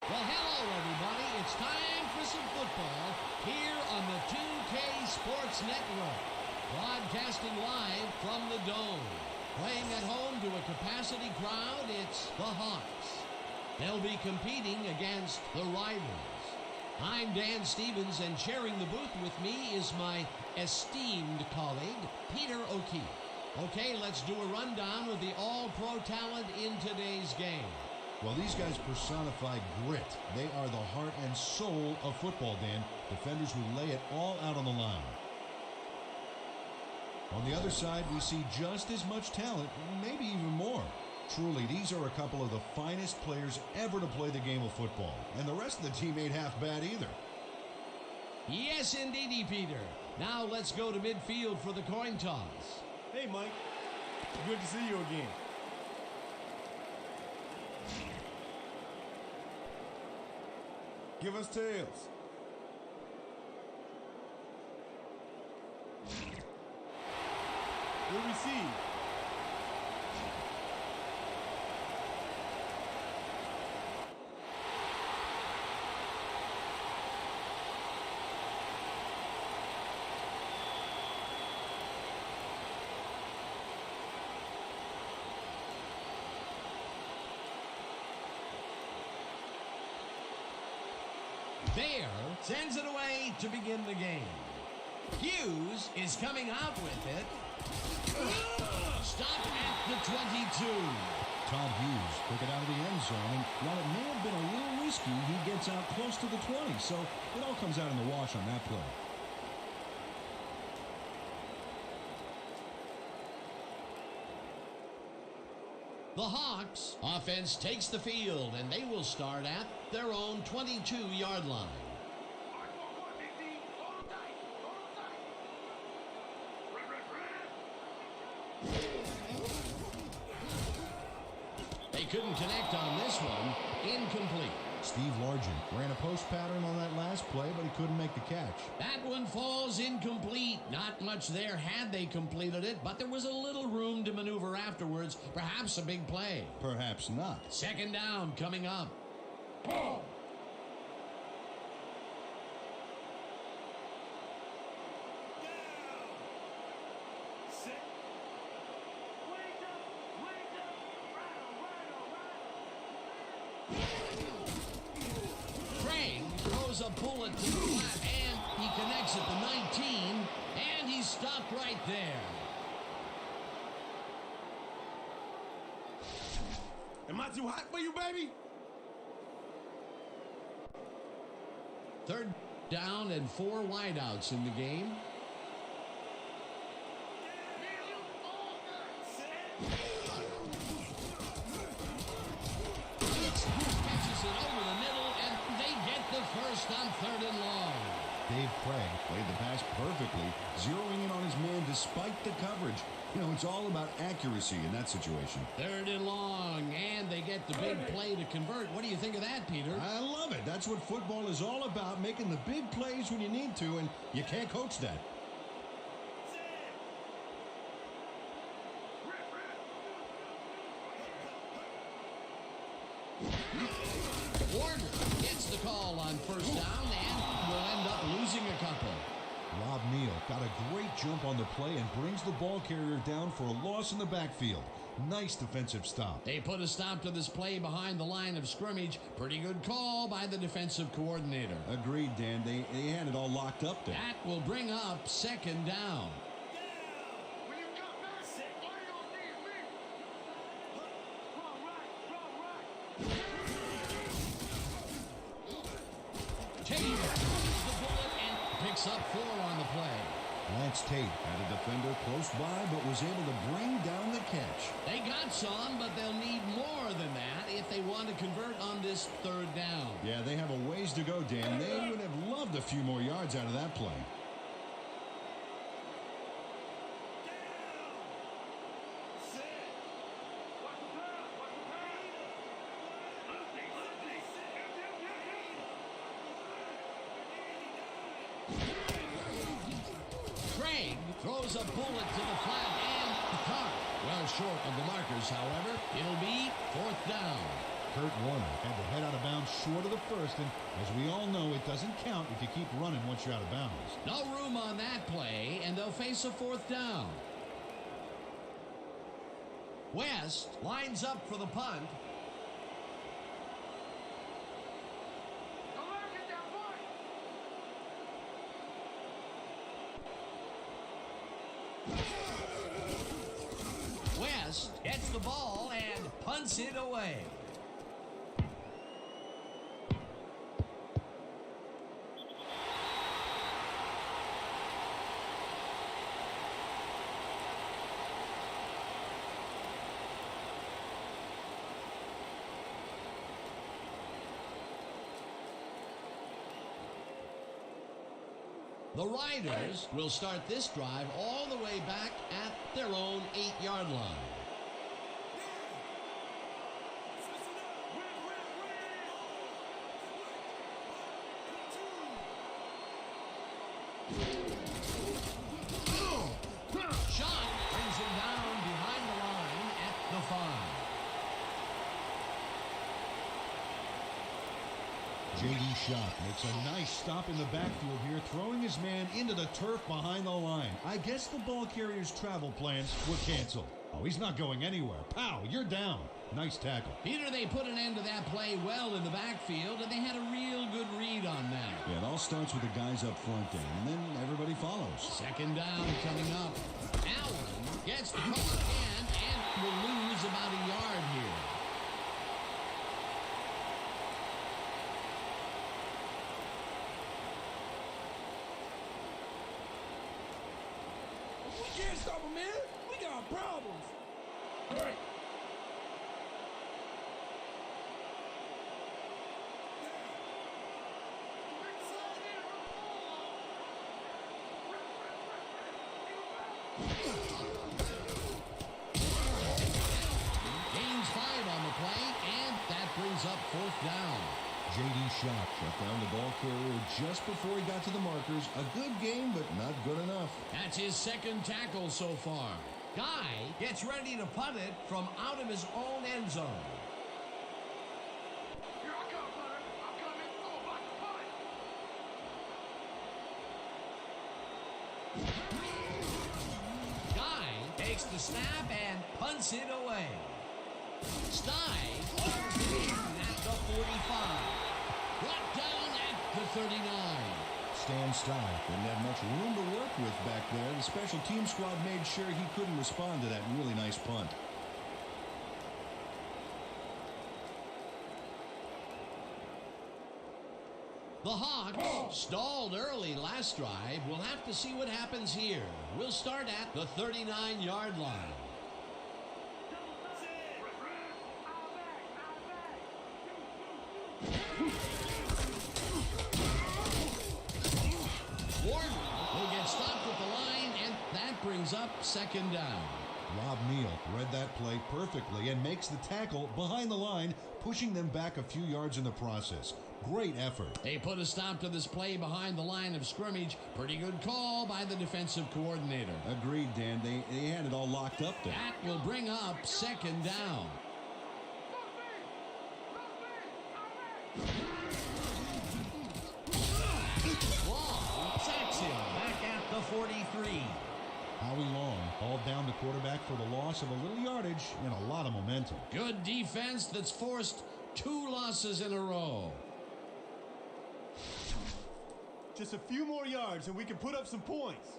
Well, hello, everybody. It's time for some football here on the 2K Sports Network. Broadcasting live from the Dome. Playing at home to a capacity crowd, it's the Hawks. They'll be competing against the rivals. I'm Dan Stevens, and sharing the booth with me is my esteemed colleague, Peter O'Keefe. Okay, let's do a rundown of the all-pro talent in today's game. Well, these guys personify grit. They are the heart and soul of football, Dan. Defenders who lay it all out on the line. On the other side, we see just as much talent, maybe even more. Truly, these are a couple of the finest players ever to play the game of football. And the rest of the team ain't half bad either. Yes, indeedy, Peter. Now let's go to midfield for the coin toss. Hey, Mike. Good to see you again. Give us tails. We'll receive. Bear sends it away to begin the game. Hughes is coming out with it. Stop at the 22. Todd Hughes took it out of the end zone, and while it may have been a little risky, he gets out close to the 20, so it all comes out in the wash on that play. The Hawks offense takes the field, and they will start at their own 22-yard line. They couldn't connect on this one. Incomplete. Steve Largent ran a post pattern on that last play, but he couldn't make the catch. That one falls incomplete. Not much there had they completed it, but there was a little room to maneuver afterwards. Perhaps a big play. Perhaps not. Second down coming up. Throws a bullet to the flat, and he connects at the 19, and he's stopped right there. Am I too hot for you, baby? Third down and 4 wideouts in the game. First on 3rd and long. Dave Craig played the pass perfectly, zeroing in on his man despite the coverage. You know, it's all about accuracy in that situation. 3rd and long, and they get the big play to convert. What do you think of that, Peter? I love it. That's what football is all about, making the big plays when you need to, and you can't coach that. Warner gets the call on first down and will end up losing a couple. Rob Neal got a great jump on the play and brings the ball carrier down for a loss in the backfield. Nice defensive stop. They put a stop to this play behind the line of scrimmage. Pretty good call by the defensive coordinator. Agreed, Dan. They had it all locked up there. That will bring up second down. Picks up 4 on the play. Lance Tate had a defender close by, but was able to bring down the catch. They got some, but they'll need more than that if they want to convert on this 3rd down. Yeah, they have a ways to go, Dan. They would have loved a few more yards out of that play. Throws a bullet to the flat and caught. Well short of the markers, however. It'll be 4th down. Kurt Warner had to head out of bounds short of the first, and as we all know, it doesn't count if you keep running once you're out of bounds. No room on that play, and they'll face a fourth down. West lines up for the punt. West gets the ball and punts it away. The Riders will start this drive all the way back at their own 8-yard line. Shot brings him down behind the line at the 5. J.D. Shot makes a nice stop in the backfield here, throwing his man into the turf behind the line. I guess the ball carrier's travel plans were canceled. Oh, he's not going anywhere. Pow, you're down. Nice tackle. Peter, they put an end to that play well in the backfield, and they had a real good read on that. Yeah, it all starts with the guys up front there, and then everybody follows. Second down coming up. Allen gets the call again and will lose about a yard here. We can't stop him, man. We got problems. All right. Gains 5 on the play, and that brings up fourth down. J.D. Shot Shut down the ball carrier just before he got to the markers. A good game, but not good enough. That's his second tackle so far. Guy gets ready to punt it from out of his own end zone. Here I come, brother. I'm coming. Oh, about to punt. Guy takes the snap and punts it away. Stein hauls it in at the 45. Brought down at the 39. Stan Stein didn't have much room to work with back there. The special team squad made sure he couldn't respond to that really nice punt. The Hawks stalled early last drive. We'll have to see what happens here. We'll start at the 39-yard line. Warner will get stopped at the line, and that brings up second down. Rob Neal read that play perfectly and makes the tackle behind the line, pushing them back a few yards in the process. Great effort. They put a stop to this play behind the line of scrimmage. Pretty good call by the defensive coordinator. Agreed, Dan. They had it all locked up there. That will bring up second down. Long sacks him back at the 43. Howie Long hauled down the quarterback for the loss of a little yardage and a lot of momentum. Good defense that's forced 2 losses in a row. Just a few more yards and we can put up some points.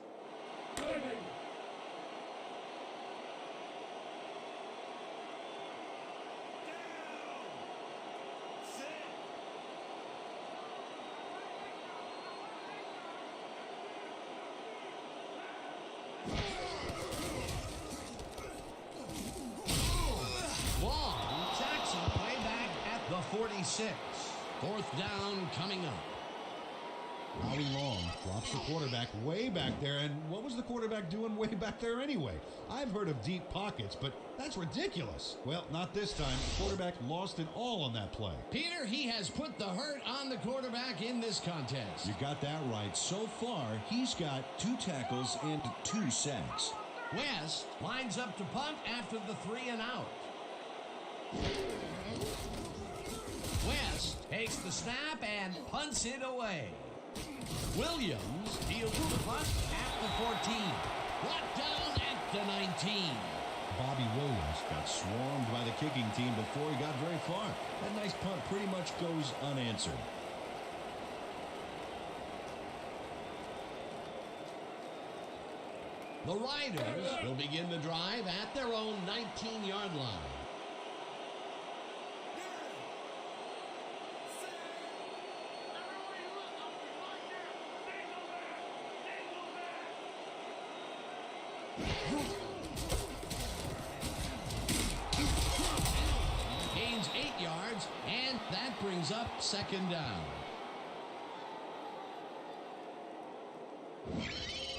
Long sacks him way back at the 46. Fourth down coming up. Howie Long drops the quarterback way back there, and what was the quarterback doing way back there anyway? I've heard of deep pockets, but that's ridiculous. Well, not this time. The quarterback lost it all on that play. Peter, he has put the hurt on the quarterback in this contest. You got that right. So far, he's got 2 tackles and 2 sacks. West lines up to punt after the 3 and out. takes the snap and punts it away. Williams fields the punt at the 14. Brought down at the 19. Bobby Williams got swarmed by the kicking team before he got very far. That nice punt pretty much goes unanswered. The Riders will begin the drive at their own 19-yard line. Gains 8 yards, and that brings up second down.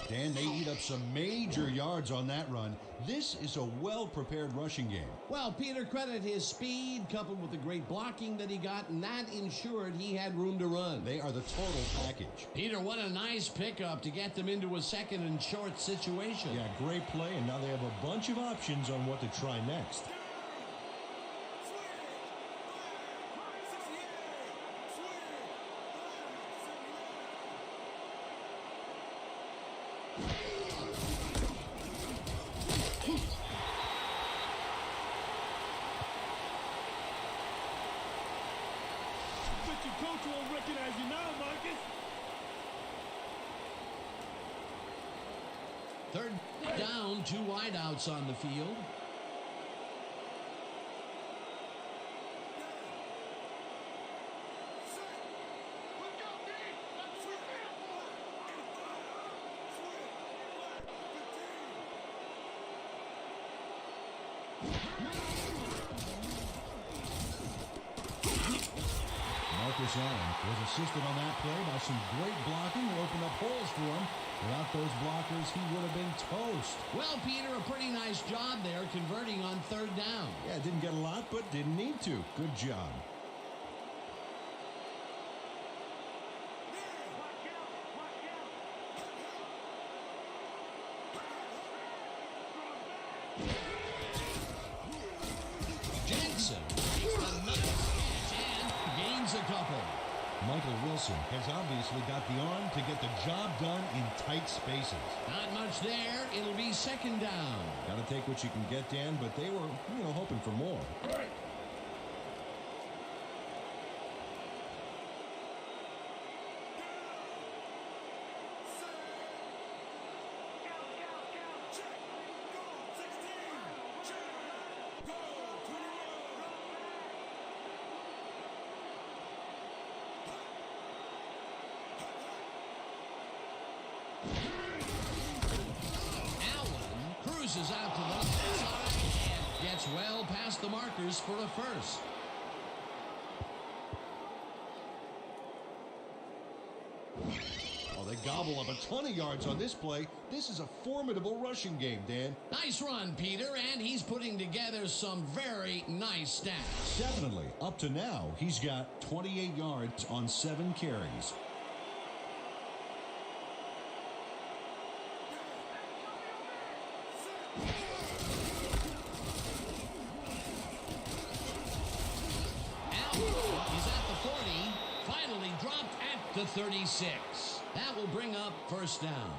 Dan, they eat up some major yards on that run. This is a well-prepared rushing game. Well, Peter, credit his speed coupled with the great blocking that he got, and that ensured he had room to run. They are the total package. Peter, what a nice pickup to get them into a second and short situation. Yeah, great play, and now they have a bunch of options on what to try next. But your coach won't recognize you now, Marcus. Third down, 2 wideouts on the field. Marcus Allen was assisted on that play by some great blocking to open up holes for him. Without those blockers, he would have been toast. Well, Peter, a pretty nice job there converting on third down. Yeah, didn't get a lot, but didn't need to. Good job. Jensen takes a nice catch and gains a couple. Michael Wilson has obviously got the arm to get the job done in tight spaces. Not much there. It'll be second down. Got to take what you can get, Dan, but they were, hoping for more. Allen cruises out to the left side and gets well past the markers for a first. Oh, they gobble up a ton of yards on this play. This is a formidable rushing game, Dan. Nice run, Peter, and he's putting together some very nice stats. Definitely. Up to now, he's got 28 yards on 7 carries. Allen is at the 40, finally dropped at the 36. That will bring up first down.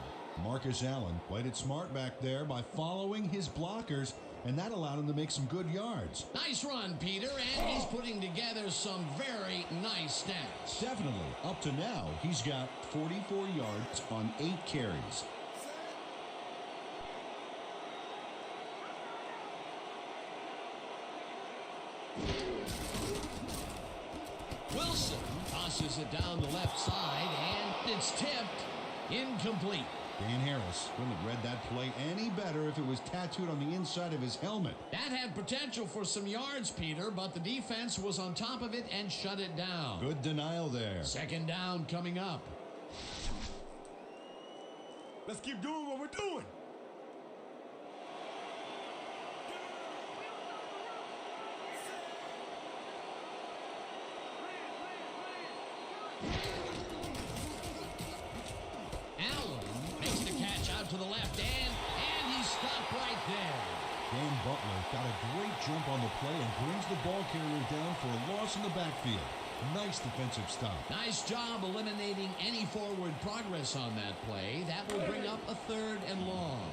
Marcus Allen played it smart back there by following his blockers, and that allowed him to make some good yards. Nice run, Peter, and he's putting together some very nice stats. Definitely. Up to now, he's got 44 yards on 8 carries. Wilson tosses it down the left side, and it's tipped incomplete. Dan Harris couldn't have read that play any better if it was tattooed on the inside of his helmet. That had potential for some yards, Peter, but the defense was on top of it and shut it down. Good denial there. Second down coming up. Let's keep doing what we're doing. Allen makes the catch out to the left and he's stopped right there. Dan Butler got a great jump on the play and brings the ball carrier down for a loss in the backfield. Nice defensive stop. Nice job eliminating any forward progress on that play. That will bring up a 3rd and long.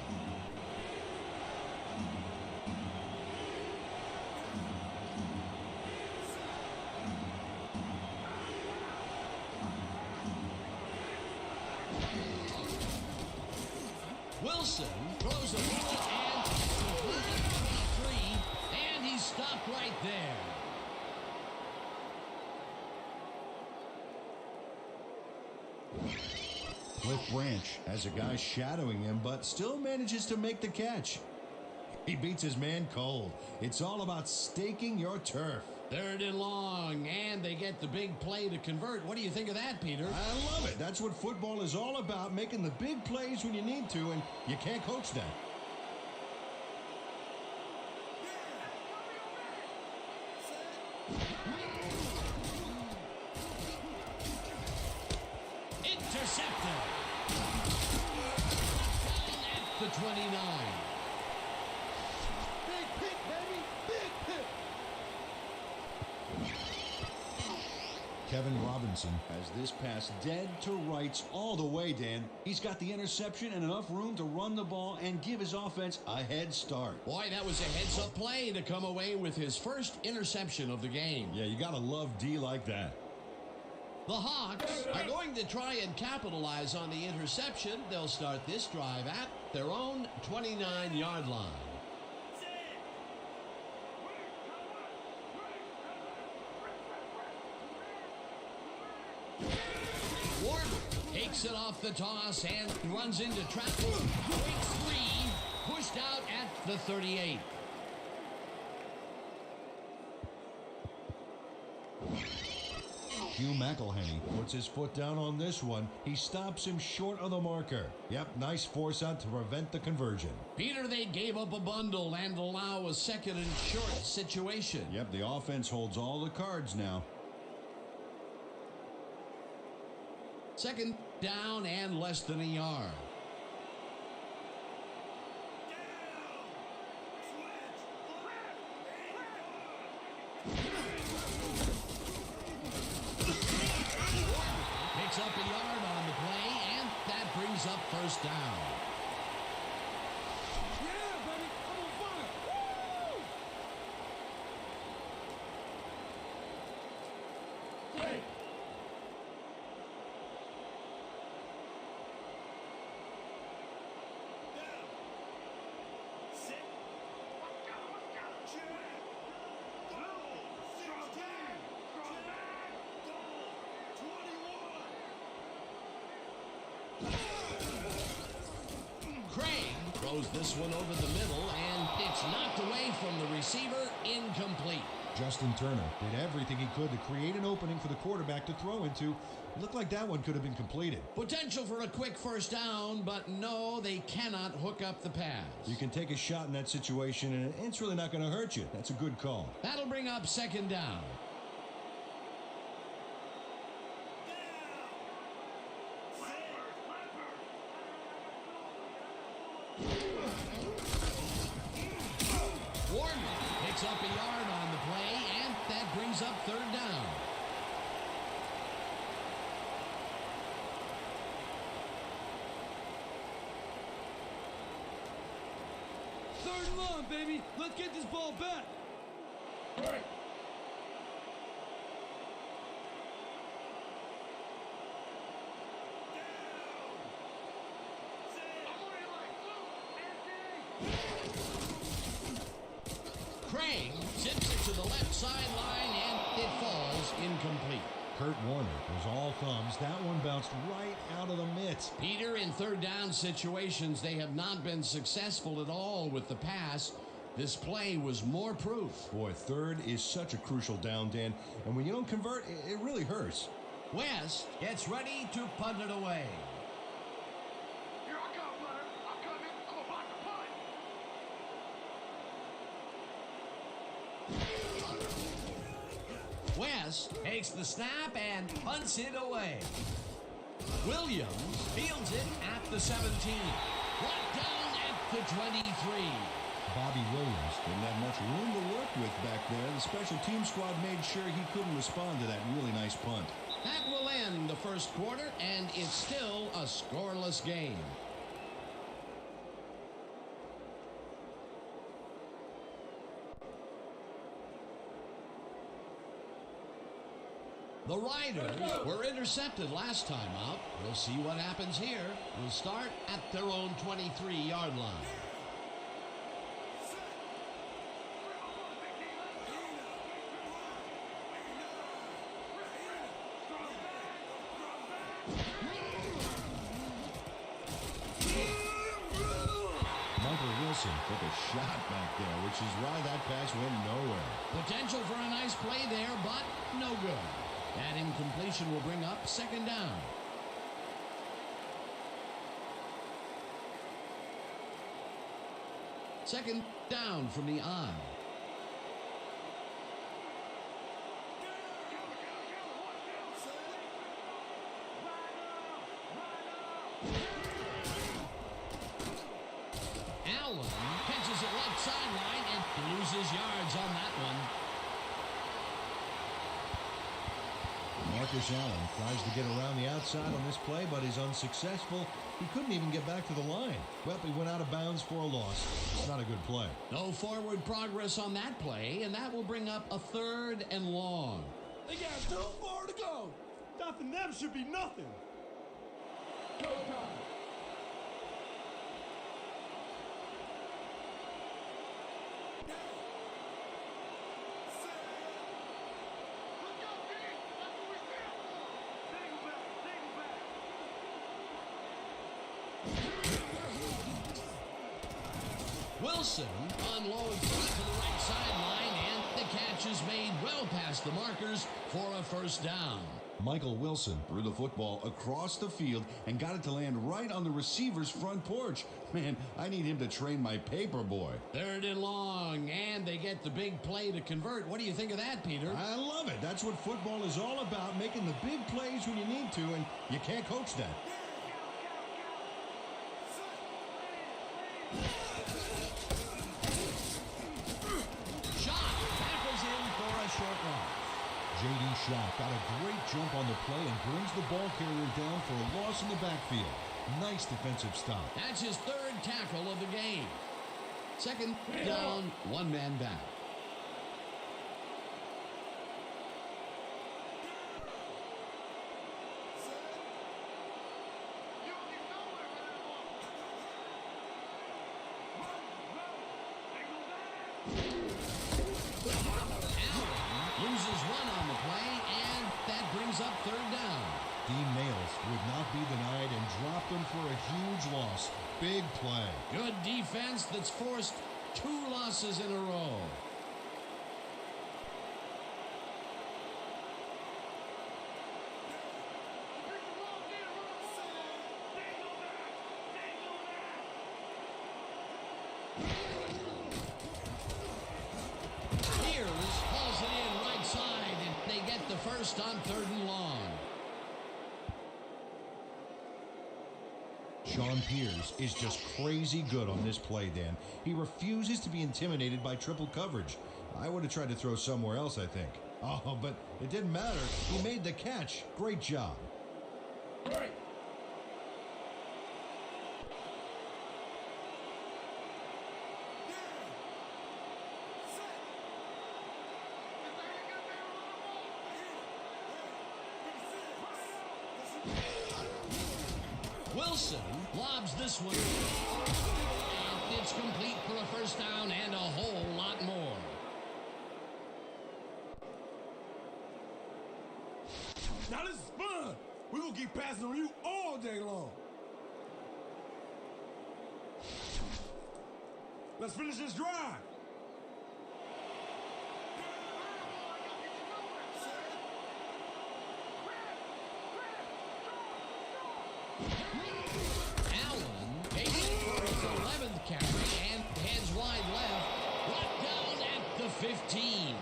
Wilson throws a bullet and completed for 3, and he's stopped right there. Cliff Branch has a guy shadowing him, but still manages to make the catch. He beats his man cold. It's all about staking your turf. 3rd and long, and they get the big play to convert. What do you think of that, Peter? I love it. That's what football is all about, making the big plays when you need to, and you can't coach that. Intercepted. Down at the 29. Big pick, baby. Big pick. Kevin Robinson has this pass dead to rights all the way, Dan. He's got the interception and enough room to run the ball and give his offense a head start. Boy, that was a heads-up play to come away with his first interception of the game. Yeah, you got to love D like that. The Hawks are going to try and capitalize on the interception. They'll start this drive at their own 29-yard line. Ward takes it off the toss and runs into traffic. Breaks 3, pushed out at the 38. Hugh McElhenney puts his foot down on this one. He stops him short of the marker. Yep, nice force out to prevent the conversion. Peter, they gave up a bundle and allow a 2nd and short situation. Yep, the offense holds all the cards now. 2nd down and less than a yard. Picks up a yard on the play, and that brings up 1st down. Yeah, baby. I'm on fire. Woo! Hey. Craig throws this one over the middle, and it's knocked away from the receiver, incomplete. Justin Turner did everything he could to create an opening for the quarterback to throw into. It looked like that one could have been completed. Potential for a quick 1st down, but no, they cannot hook up the pass. You can take a shot in that situation, and it's really not going to hurt you. That's a good call. That'll bring up 2nd down. Warren picks up a yard on the play, and that brings up 3rd down. Third and long, baby. Let's get this ball back. Right. Craig zips it to the left sideline, and it falls incomplete. Kurt Warner was all thumbs. That one bounced right out of the mitts. Peter, in 3rd down situations, they have not been successful at all with the pass. This play was more proof. Boy, 3rd is such a crucial down, Dan. And when you don't convert, it really hurts. West gets ready to punt it away. Here I come, brother. I'm coming. I'm about to punt. West takes the snap and punts it away. Williams fields it at the 17. Brought down at the 23. Bobby Williams. Didn't have much room to work with back there. The special team squad made sure he couldn't respond to that really nice punt. That will end the first quarter, and it's still a scoreless game. The Riders were intercepted last time out. We'll see what happens here. We'll start at their own 23-yard line. Took a shot back there, which is why that pass went nowhere. Potential for a nice play there, but no good. That incompletion will bring up second down. Second down from the I. Allen catches it left sideline and loses yards on that one. Marcus Allen tries to get around the outside on this play, but is unsuccessful. He couldn't even get back to the line. Well, he went out of bounds for a loss. It's not a good play. No forward progress on that play, and that will bring up a third and long. They got too far to go. Stopping them should be nothing. Go time. Wilson unloads to the right sideline, and the catch is made well past the markers for a first down. Michael Wilson Threw the football across the field and got it to land right on the receiver's front porch. Man, I need him to train my paper boy. Third and long, and they get the big play to convert. What do you think of that, Peter? I love it. That's what football is all about, making the big plays when you need to, and you can't coach that. Shot tackles in for a short loss. J.D. Shot got a great jump on the play and brings the ball carrier down for a loss in the backfield. Nice defensive stop. That's his third tackle of the game. Second down, one man back. Loses one on the play, and that brings up third down. Dean Nails would not be denied and dropped him for a huge loss. Big play. Good defense that's forced two losses in a row. First on third and long. Sean Pierce is just crazy good on this play, Dan. He refuses to be intimidated by triple coverage. I would have tried to throw somewhere else, I think. Oh, but it didn't matter. He made the catch. Great job. Right. Wilson lobs this one. And it's complete for a first down and a whole lot more. Now this is fun. We're going to keep passing on you all day long. Let's finish this drive. Allen takes it for his 11th carry and heads wide left. Brought down at the 15.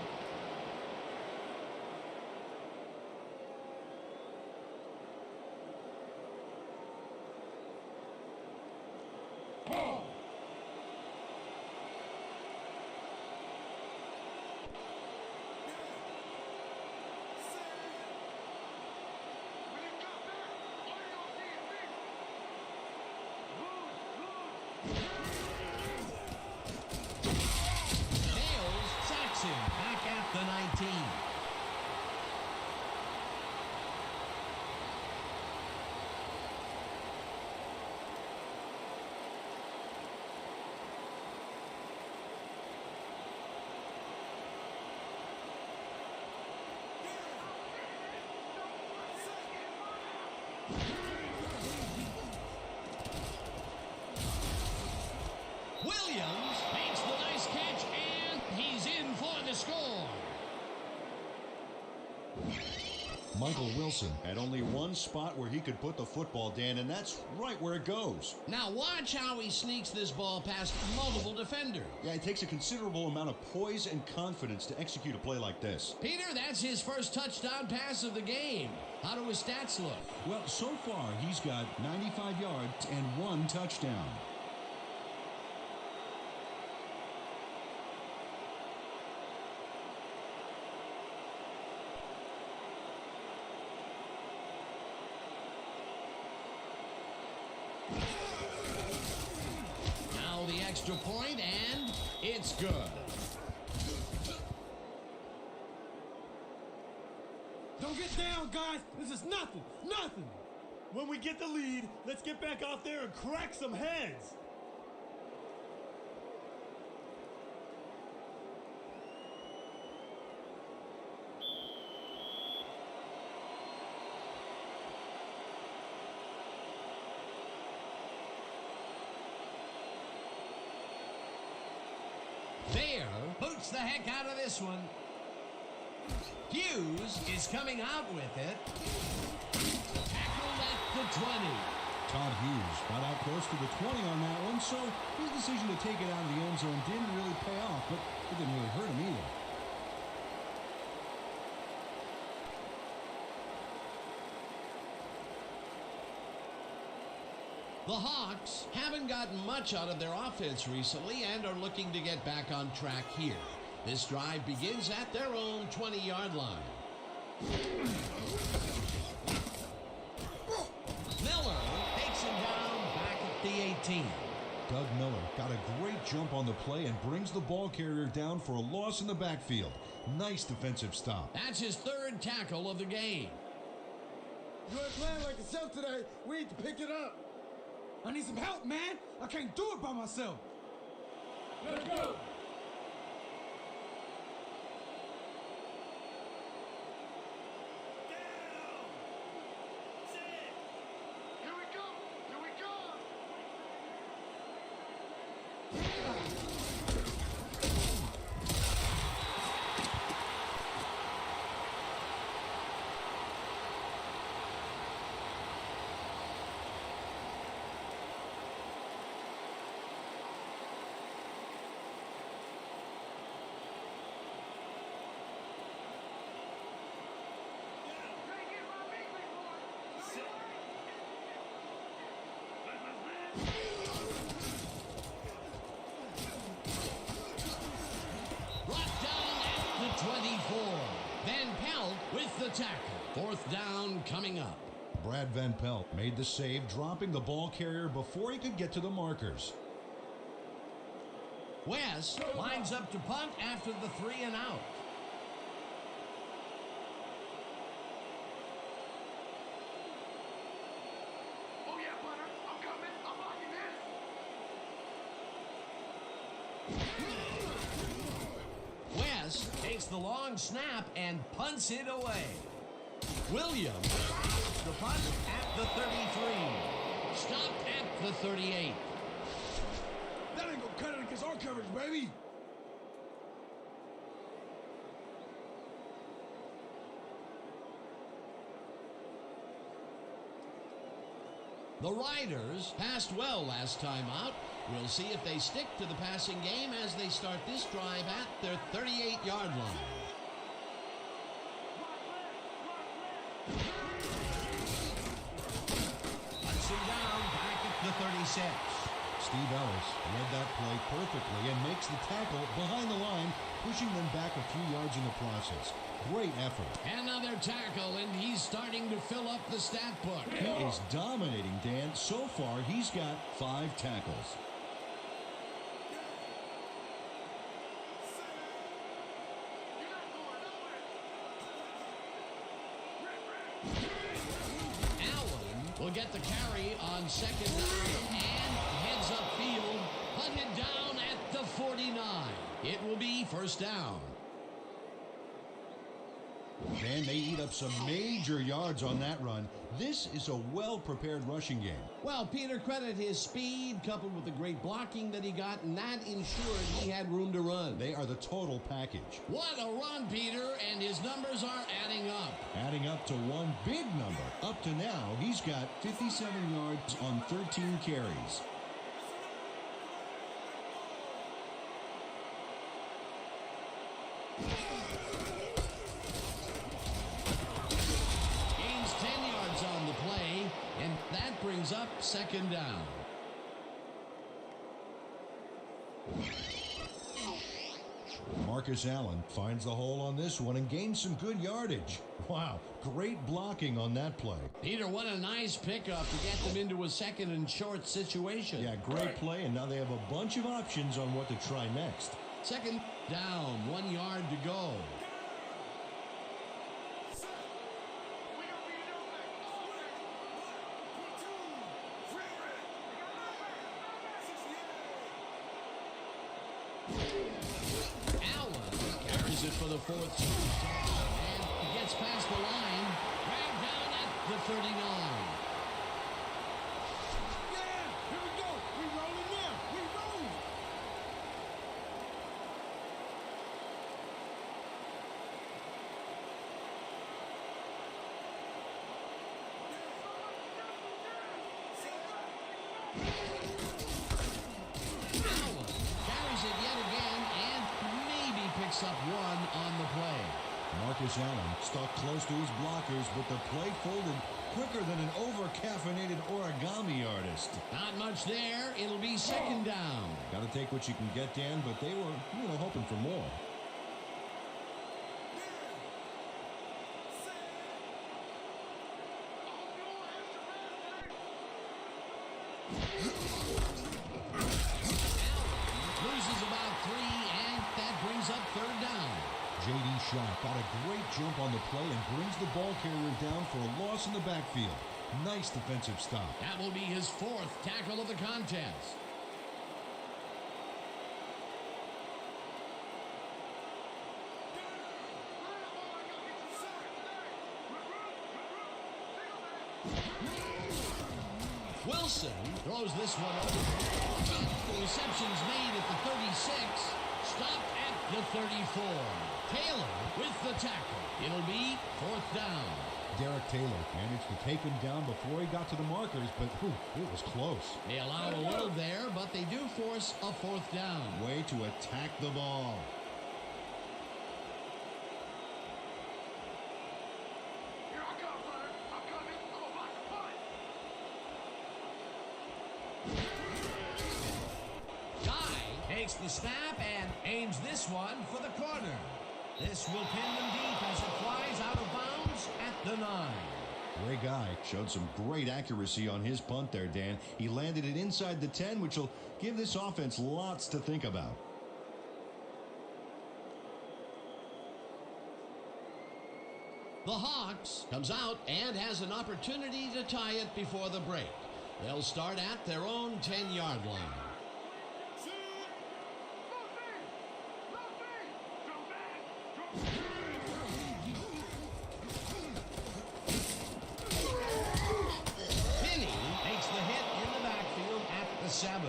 Michael Wilson had only one spot where he could put the football, Dan, and that's right where it goes. Now watch how he sneaks this ball past multiple defenders. Yeah, it takes a considerable amount of poise and confidence to execute a play like this. Peter, that's his first touchdown pass of the game. How do his stats look? Well, so far he's got 95 yards and 1 touchdown. Now the extra point, and it's good. Don't get down, guys. This is nothing. Nothing. When we get the lead, let's get back out there and crack some heads. There, boots the heck out of this one. Hughes is coming out with it. Tackled at the 20. Todd Hughes got out close to the 20 on that one, so his decision to take it out of the end zone didn't really pay off, but it didn't really hurt him either. The Hawks haven't gotten much out of their offense recently and are looking to get back on track here. This drive begins at their own 20-yard line. Miller takes him down back at the 18. Doug Miller got a great jump on the play and brings the ball carrier down for a loss in the backfield. Nice defensive stop. That's his third tackle of the game. You ain't playing like yourself today. We need to pick it up. I need some help, man. I can't do it by myself. Let's go. Brought down at the 24. Van Pelt with the tackle. Fourth down coming up. Brad Van Pelt made the save, dropping the ball carrier before he could get to the markers. West lines up to punt after the 3 and out. Oh yeah, Butter, I'm coming. I'm blocking this. West takes the long snap and punts it away. Williams, the punt at the 33. Stopped at the 38. That ain't gonna cut it against our coverage, baby. The Riders passed well last time out. We'll see if they stick to the passing game as they start this drive at their 38-yard line. Puts him down back at the 36. Steve Ellis read that play perfectly and makes the tackle behind the line, pushing them back a few yards in the process. Great effort. Another tackle, and he's starting to fill up the stat book. He is dominating, Dan. So far, he's got 5 tackles. Allen will get the carry on second down and heads upfield, hunted down at the 49. It will be first down. Man, they eat up some major yards on that run. This is a well-prepared rushing game. Well, Peter, credit his speed coupled with the great blocking that he got, and that ensured he had room to run. They are the total package. What a run, Peter, And his numbers are adding up. Adding up to one big number. Up to now, he's got 57 yards on 13 carries. Gains 10 yards on the play, and that brings up second down. Marcus Allen finds the hole on this one and gains some good yardage. Wow, great blocking on that play. Peter, what a nice pickup to get them into a second and short situation. Yeah, great play, and now they have a bunch of options on what to try next. Second down, 1 yard to go. It for the fourth and he gets past the line, dragged down at the 39. Yeah, here we go. We rolling now. We rolling. Allen carries it yet again and maybe picks up one on the play. Marcus Allen stuck close to his blockers, but the play folded quicker than an over-caffeinated origami artist. Not much there. It'll be second down. Got to take what you can get, Dan, but they were, hoping for more. Loses about 3, and that brings up third down. J.D. Shot got a great jump on the play and brings the ball carrier down for a loss in the backfield. Nice defensive stop. That will be his fourth tackle of the contest. Wilson throws this one over. The reception's made at the 36. Stopped at the 34. Taylor with the tackle. It'll be fourth down. Derek Taylor managed to take him down before he got to the markers, but it was close. They allow a little there, but they do force a fourth down. Way to attack the ball. Here I come, brother. I'm coming. I'm gonna block the punt. Guy takes the snap and aims this one for the corner. This will pin them deep as it flies out of bounds at the 9. Ray Guy showed some great accuracy on his punt there, Dan. He landed it inside the 10, which will give this offense lots to think about. The Hawks comes out and has an opportunity to tie it before the break. They'll start at their own 10-yard line. Finney makes the hit in the backfield at the 7.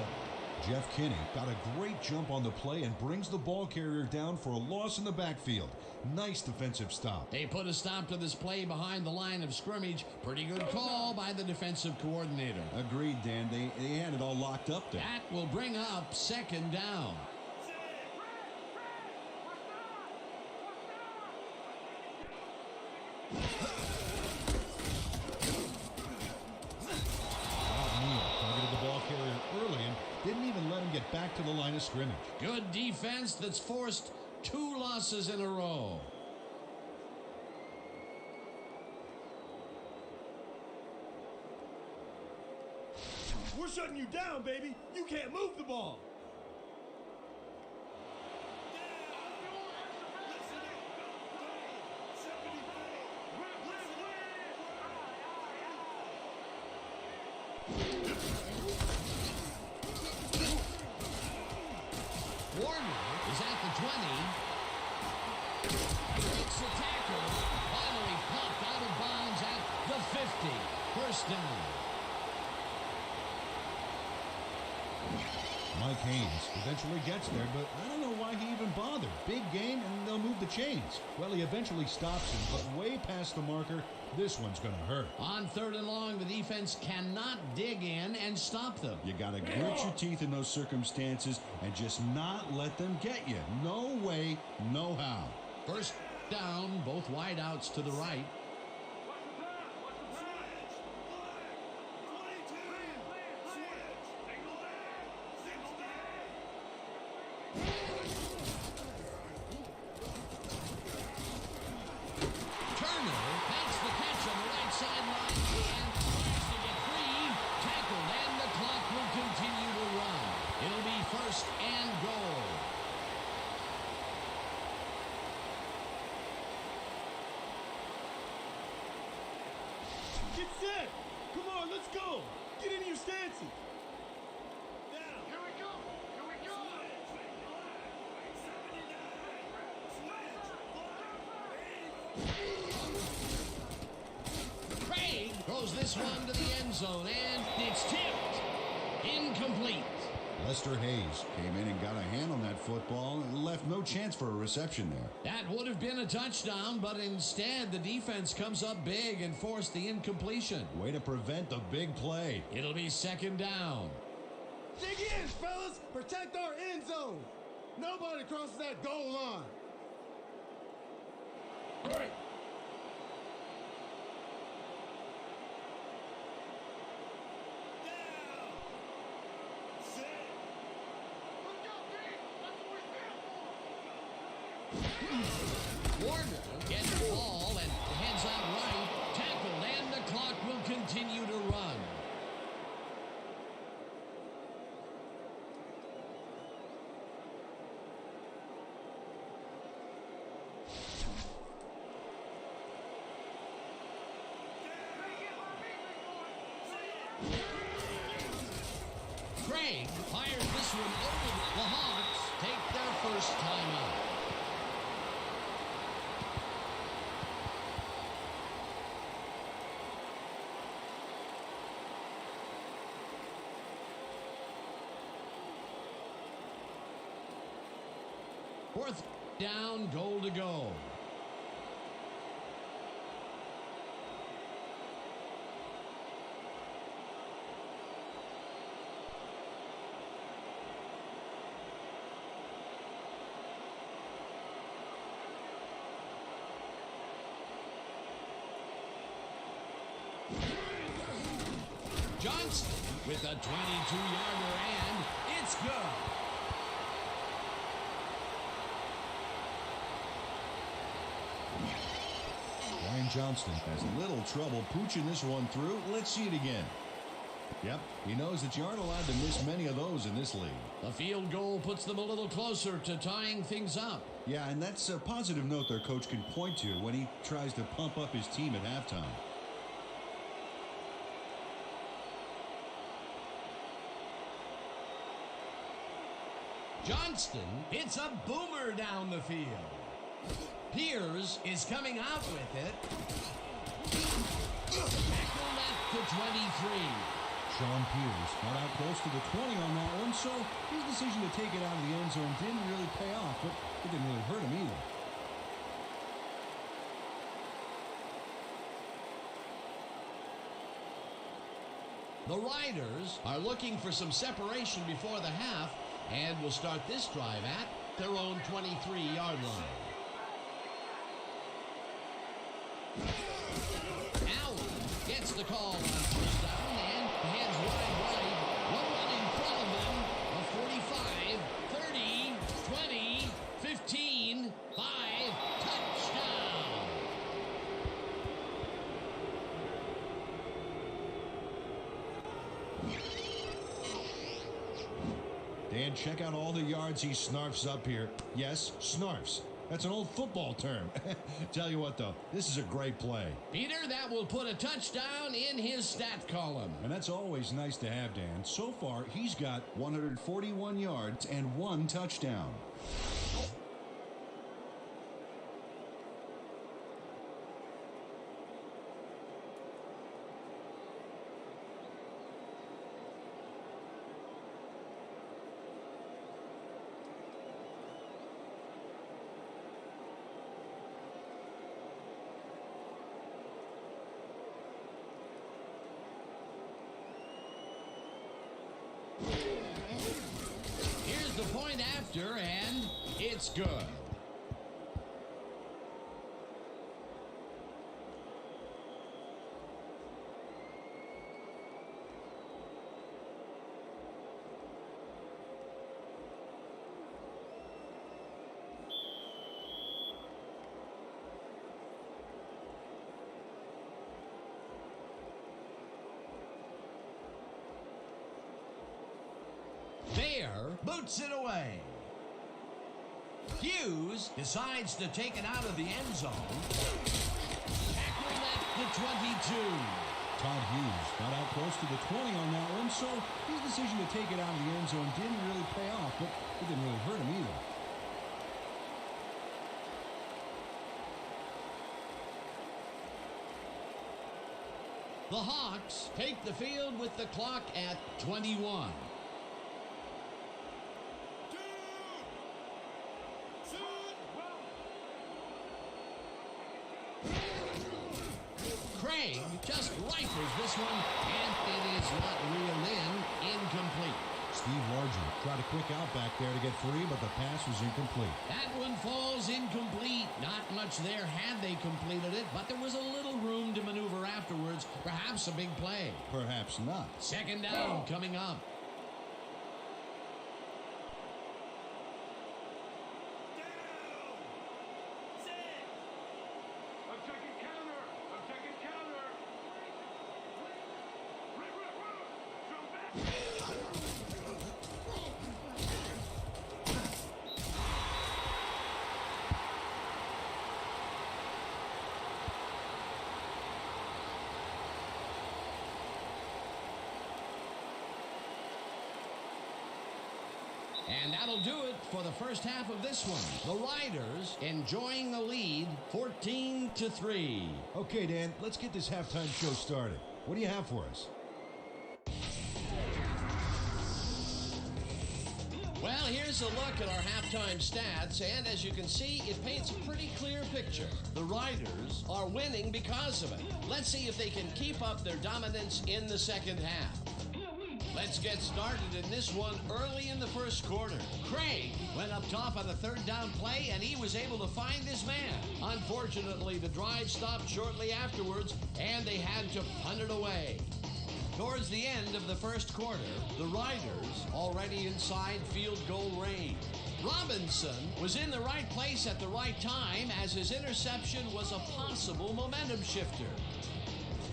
Jeff Kinney got a great jump on the play and brings the ball carrier down for a loss in the backfield. Nice defensive stop. They put a stop to this play behind the line of scrimmage. Pretty good call by the defensive coordinator. Agreed, Dan. They had it all locked up there. That will bring up second down. Targeted the ball carrier early and didn't even let him get back to the line of scrimmage. Good defense that's forced 2 losses in a row. We're shutting you down, baby. You can't move the ball. Warner is at the 20. Breaks the tackle. Finally popped out of bounds at the 50. First down. Mike Haynes eventually gets there, but I don't know why he even bothered. Big game, and they'll move the chains. Well, he eventually stops him, but way past the marker. This one's going to hurt. On 3rd and long, the defense cannot dig in and stop them. You got to grit your teeth in those circumstances and just not let them get you. No way, no how. First down, both wideouts to the right. First and goal. Get set. Come on, let's go. Get into your stances. Here we go. Here we go. Craig throws this one to the end zone, and it's tipped. Incomplete. Lester Hayes came in and got a hand on that football and left no chance for a reception there. That would have been a touchdown, but instead the defense comes up big and forced the incompletion. Way to prevent the big play. It'll be 2nd down. Dig in, fellas. Protect our end zone. Nobody crosses that goal line. Right. Warner gets the ball and heads out right. Tackled, and the clock will continue to run. Craig fires this one over. The Hawks take their first timeout. Fourth down, goal to go. Johnson with a 22-yarder, and it's good. Brian Johnston has little trouble pooching this one through. Let's see it again. Yep, he knows that you aren't allowed to miss many of those in this league. The field goal puts them a little closer to tying things up. Yeah, and that's a positive note their coach can point to when he tries to pump up his team at halftime. Johnston hits a boomer down the field. Piers is coming out with it. Tackled at the 23. Sean Piers got out close to the 20 on that one, so his decision to take it out of the end zone didn't really pay off, but it didn't really hurt him either. The Riders are looking for some separation before the half and will start this drive at their own 23-yard line. Allen gets the call on first down and heads wide. One run in front of them, a 45, 30, 20, 15, 5, touchdown. Dan, check out all the yards he snarfs up here. Yes, snarfs. That's an old football term. Tell you what, though, this is a great play. Peter, that will put a touchdown in his stat column. And that's always nice to have, Dan. So far, he's got 141 yards and 1 touchdown. point after, and it's good. Bear boots it away. Hughes decides to take it out of the end zone. Tackled at the 22. Todd Hughes got out close to the 20 on that one, so his decision to take it out of the end zone didn't really pay off, but it didn't really hurt him either. The Hawks take the field with the clock at 21. Craig just rifles this one, and it is not reeled in. Incomplete. Steve Largent tried a quick out back there to get free, but the pass was incomplete. That one falls incomplete. Not much there had they completed it, but there was a little room to maneuver afterwards. Perhaps a big play. Perhaps not. Second down coming up. I'm taking counter. I'm taking counter. Jump back. And that'll do it for the first half of this one. The Riders enjoying the lead 14-3. Okay, Dan, let's get this halftime show started. What do you have for us? Well, here's a look at our halftime stats, and as you can see, it paints a pretty clear picture. The Riders are winning because of it. Let's see if they can keep up their dominance in the second half. Let's get started in this one early in the first quarter. Craig went up top on a third down play, and he was able to find his man. Unfortunately, the drive stopped shortly afterwards, and they had to punt it away. Towards the end of the first quarter, the Riders already inside field goal range. Robinson was in the right place at the right time, as his interception was a possible momentum shifter.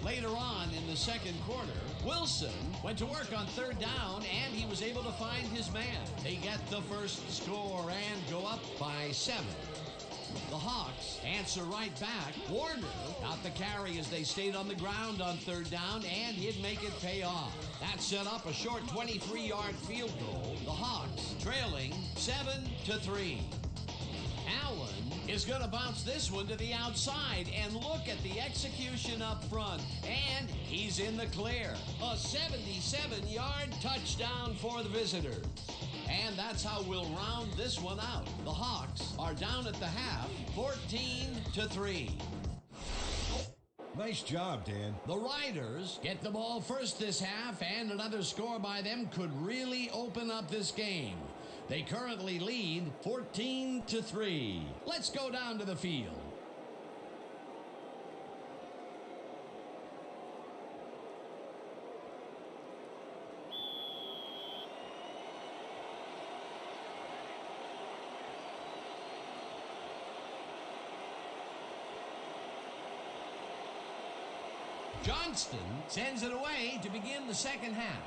Later on in the second quarter, Wilson went to work on third down, and he was able to find his man. They get the first score and go up by 7. The Hawks answer right back. Warner got the carry as they stayed on the ground on third down, and he'd make it pay off. That set up a short 23-yard field goal. The Hawks trailing 7-3. Allen is going to bounce this one to the outside, and look at the execution up front, and he's in the clear. A 77-yard touchdown for the visitors. And that's how we'll round this one out. The Hawks are down at the half, 14-3. Nice job, Dan. The Riders get the ball first this half, and another score by them could really open up this game. They currently lead 14-3. Let's go down to the field. Johnston sends it away to begin the second half.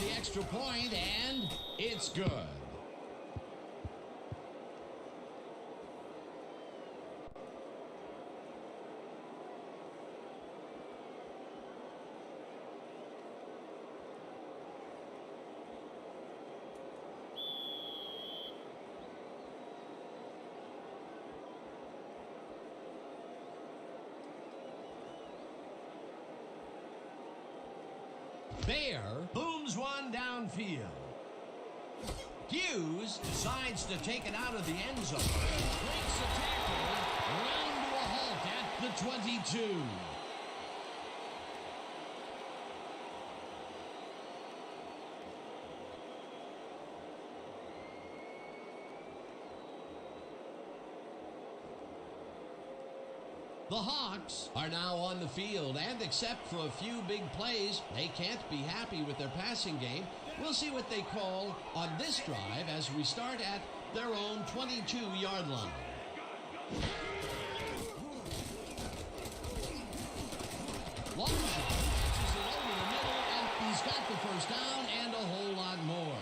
the extra point, and it's good. Bear booms one downfield. Hughes decides to take it out of the end zone. Breaks the tackle, round to a halt at the 22. The Hawks are now on the field, and except for a few big plays, they can't be happy with their passing game. We'll see what they call on this drive as we start at their own 22-yard line. Long shot, passes it over the middle, and he's got the first down and a whole lot more.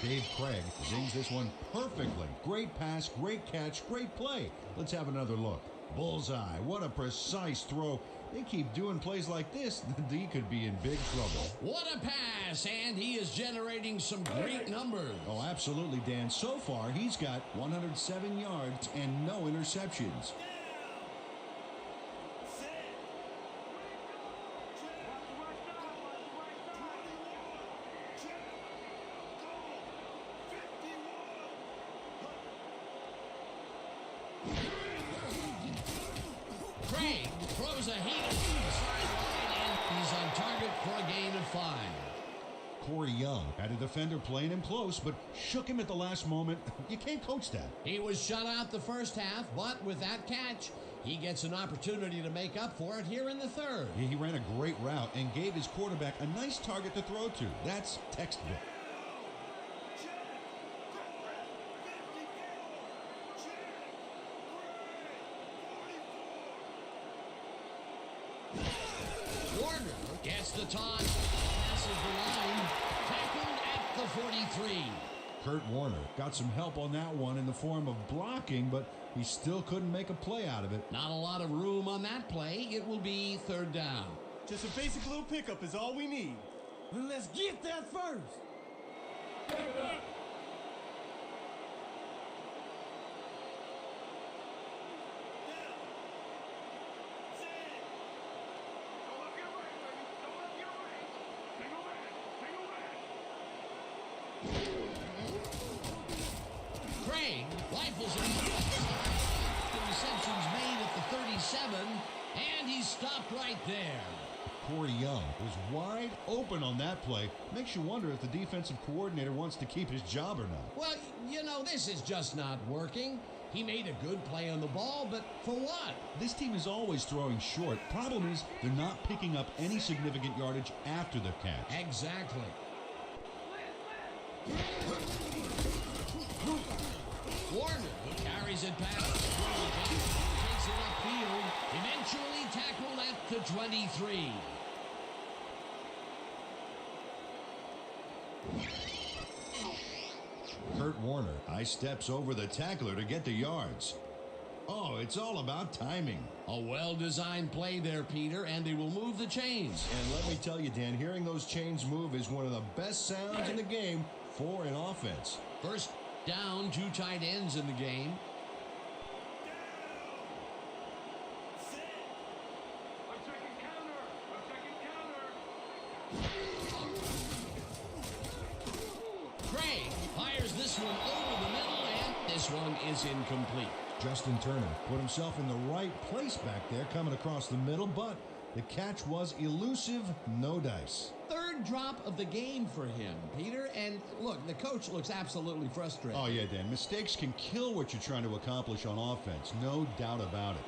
Dave Craig zings this one perfectly. Great pass, great catch, great play. Let's have another look. Bullseye. What a precise throw. They keep doing plays like this, the D could be in big trouble. What a pass, and he is generating some great numbers. Oh, absolutely, Dan. So far, he's got 107 yards and no interceptions. Craig throws a heater to the sideline, and he's on target for a gain of 5. Corey Young had a defender playing him close, but shook him at the last moment. You can't coach that. He was shut out the first half, but with that catch, he gets an opportunity to make up for it here in the third. He ran a great route and gave his quarterback a nice target to throw to. That's textbook. Warner gets the toss, passes the line, tackled at the 43. Kurt Warner got some help on that one in the form of blocking, but he still couldn't make a play out of it. Not a lot of room on that play. It will be third down. Just a basic little pickup is all we need. Then let's get that first. Craig rifles it outside. The reception's made at the 37, and he's stopped right there. Corey Young was wide open on that play. Makes you wonder if the defensive coordinator wants to keep his job or not. Well, you know, this is just not working. He made a good play on the ball, but for what? This team is always throwing short. Problem is, they're not picking up any significant yardage after the catch. Exactly. Warner carries it past the takes it upfield, eventually tackled at the 23. Kurt Warner high steps over the tackler to get the yards. Oh, it's all about timing. A well-designed play there, Peter, and they will move the chains. And let me tell you, Dan, hearing those chains move is one of the best sounds in the game for an offense. First down, 2 tight ends in the game. I'm taking counter. Craig fires this one over the middle, and this one is incomplete. Justin Turner put himself in the right place back there, coming across the middle, but the catch was elusive, no dice. Third drop of the game for him, Peter, and look, the coach looks absolutely frustrated. Oh, yeah, Dan. Mistakes can kill what you're trying to accomplish on offense. No doubt about it.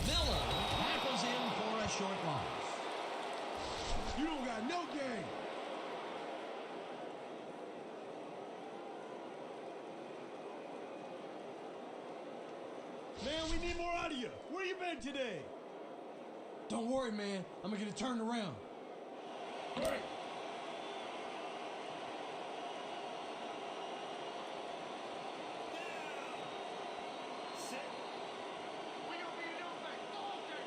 Miller tackles in for a short loss. You don't got no game. need more out of you. Where you been today? Don't worry, man. I'm gonna get it turned around. Great. We gonna be in all day.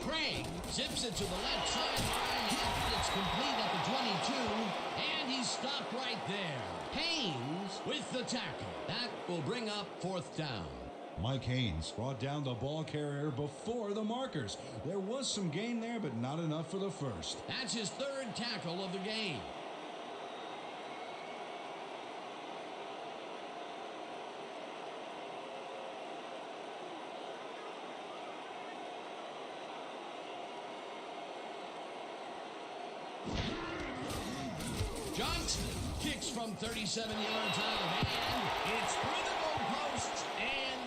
Craig zips it to the left sideline, and it's complete at the 22, and he's stopped right there. Haynes with the tackle. That will bring up fourth down. Mike Haynes brought down the ball carrier before the markers. There was some gain there, but not enough for the first. That's his third tackle of the game. Johnston kicks from 37 yards out, and it's through the goalposts and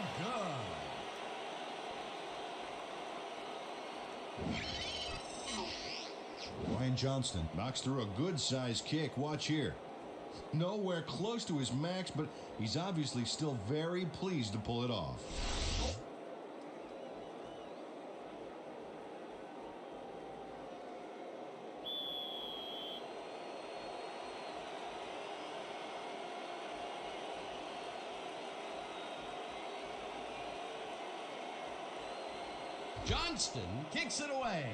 good. Ryan Johnston knocks through a good-sized kick. Watch here. Nowhere close to his max, but he's obviously still very pleased to pull it off. Johnston kicks it away.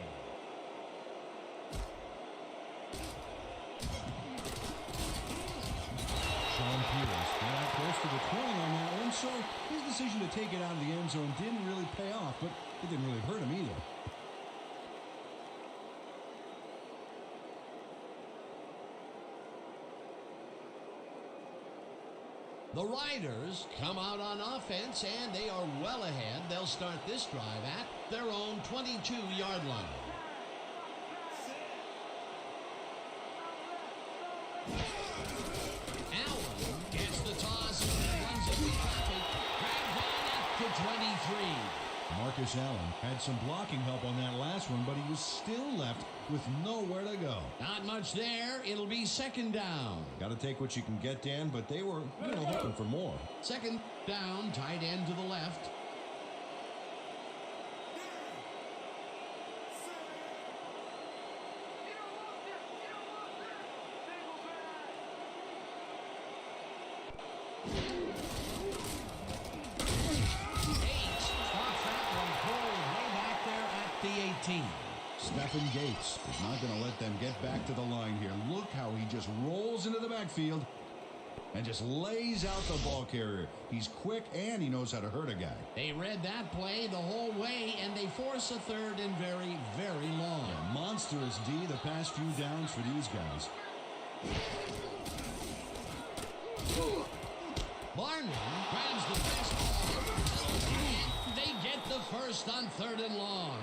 Sean Peters got close to the 20 on that one, so his decision to take it out of the end zone didn't really pay off, but it didn't really hurt him either. The Riders come out on offense, and they are well ahead. They'll start this drive at their own 22-yard line. Allen gets the toss and runs it with traffic. Dragged down at the 23. Marcus Allen had some blocking help on that last one, but he was still left with nowhere to go. Not much there. It'll be second down. Got to take what you can get, Dan, but they were, hoping for more. Second down, tight end to the left. Stephen Gates is not going to let them get back to the line here. Look how he just rolls into the backfield and just lays out the ball carrier. He's quick and he knows how to hurt a guy. They read that play the whole way, and they force a third and very, very long. Yeah, monstrous D the past few downs for these guys. Barnum grabs the fastball, and they get the first on third and long.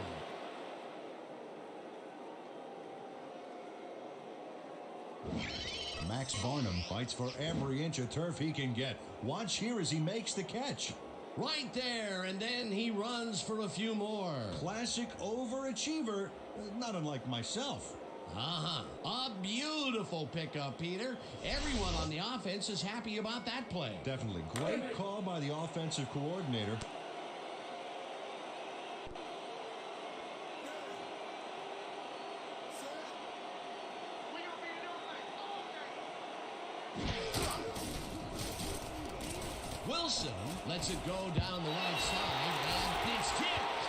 Max Barnum fights for every inch of turf he can get. Watch here as he makes the catch. Right there, and then he runs for a few more. Classic overachiever, not unlike myself. A beautiful pickup, Peter. Everyone on the offense is happy about that play. Definitely. Great call by the offensive coordinator. Wilson lets it go down the right side, and it's tipped.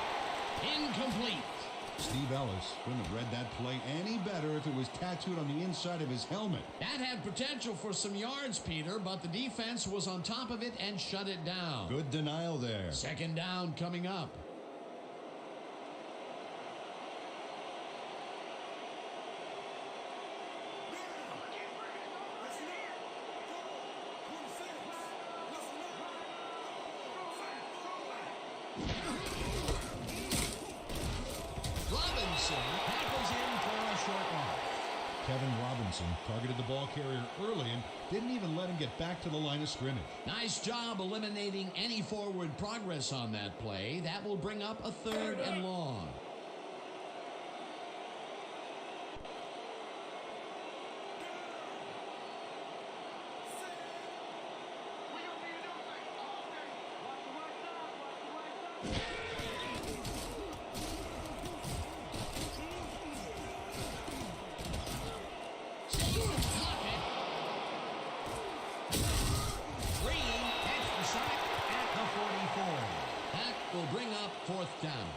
Incomplete. Steve Ellis couldn't have read that play any better if it was tattooed on the inside of his helmet. That had potential for some yards, Peter, but the defense was on top of it and shut it down. Good denial there. Second down coming up. Kevin Robinson targeted the ball carrier early and didn't even let him get back to the line of scrimmage. Nice job eliminating any forward progress on that play. That will bring up a third and long. We gonna be Will bring up 4th down.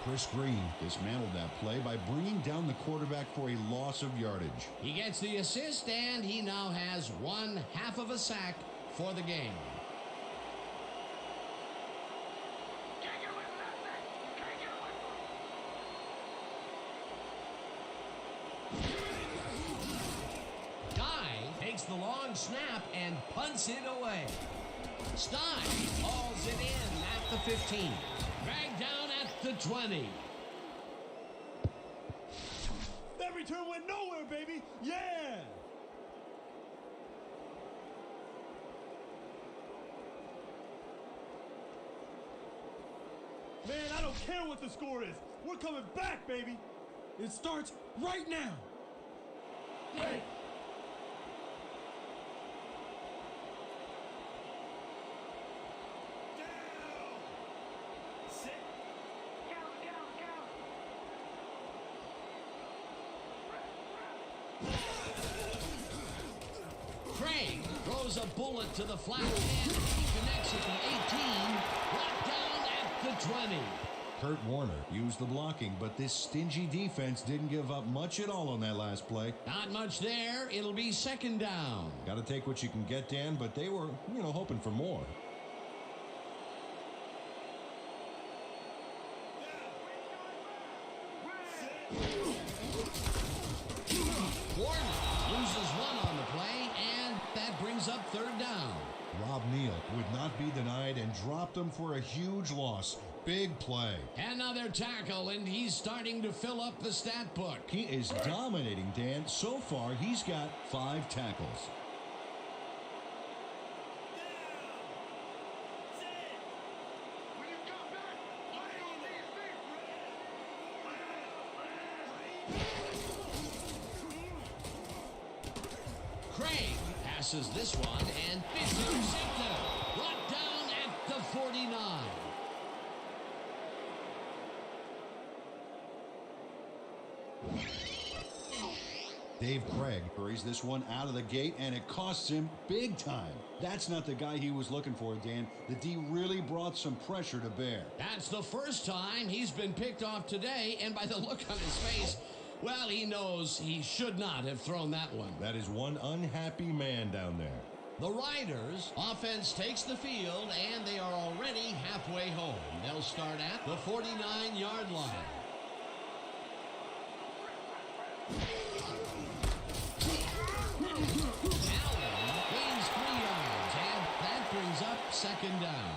Chris Green dismantled that play by bringing down the quarterback for a loss of yardage. He gets the assist, and he now has 1/2 of a sack for the game. Can't get away from that thing. Can't get away from it. Guy takes the long snap and punts it away. Stein hauls it in at the 15. Dragged down at the 20. That return went nowhere, baby. Yeah. Man, I don't care what the score is. We're coming back, baby. It starts right now. Hey. Craig throws a bullet to the flat, and he connects at the 18. Brought down at the 20. Kurt Warner used the blocking, but this stingy defense didn't give up much at all on that last play. Not much there. It'll be 2nd down. Got to take what you can get, Dan, but they were, hoping for more. Warner loses one on the play, and that brings up 3rd down. Rob Neal would not be denied and dropped him for a huge loss. Big play. Another tackle, and he's starting to fill up the stat book. He is dominating, Dan. So far, he's got 5 tackles. When you come back, lay on these things. Craig passes this one, and it's intercepted. Brought down at the 49. Dave Craig hurries this one out of the gate, and it costs him big time. That's not the guy he was looking for, Dan. The D really brought some pressure to bear. That's the first time he's been picked off today, and by the look on his face, well, he knows he should not have thrown that one. That is one unhappy man down there. The Riders' offense takes the field, and they are already halfway home. They'll start at the 49-yard line. Allen gains 3 yards, and that brings up 2nd down.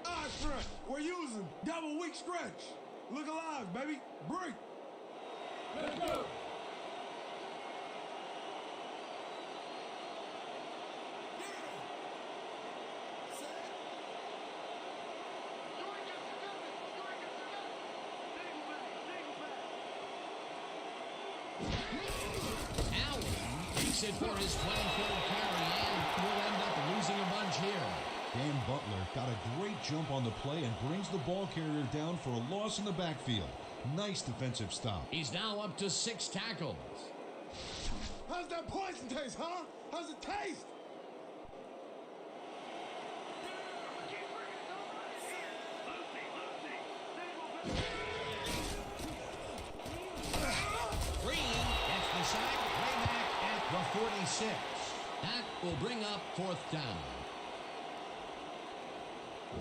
All right, front. We're using double weak stretch. Look alive, baby. Break. Let's go. Allen takes it for his 23rd carry, and will end up losing a bunch here. Dan Butler got a great jump on the play and brings the ball carrier down for a loss in the backfield. Nice defensive stop. He's now up to 6 tackles. How's that poison taste, huh? How's it taste? Green gets the sack way back at the 46. That will bring up 4th down.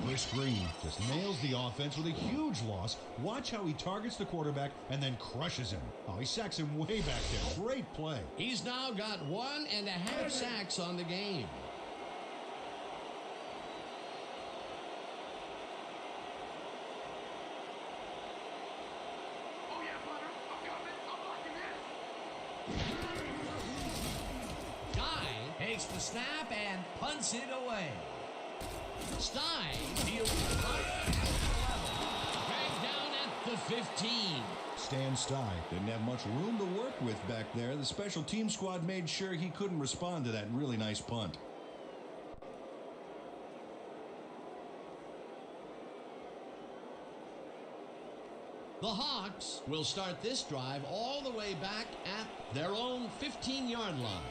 Chris Green just nails the offense with a huge loss. Watch how he targets the quarterback and then crushes him. Oh, he sacks him way back there. Great play. He's now got 1.5 sacks on the game. Oh yeah, Butter. I'm coming. I'm locking in. Guy takes the snap and punts it away. Stein deals the punt at the 11. Dragged down at the the 15. Stan Stye didn't have much room to work with back there. The special team squad made sure he couldn't respond to that really nice punt. The Hawks will start this drive all the way back at their own 15-yard line.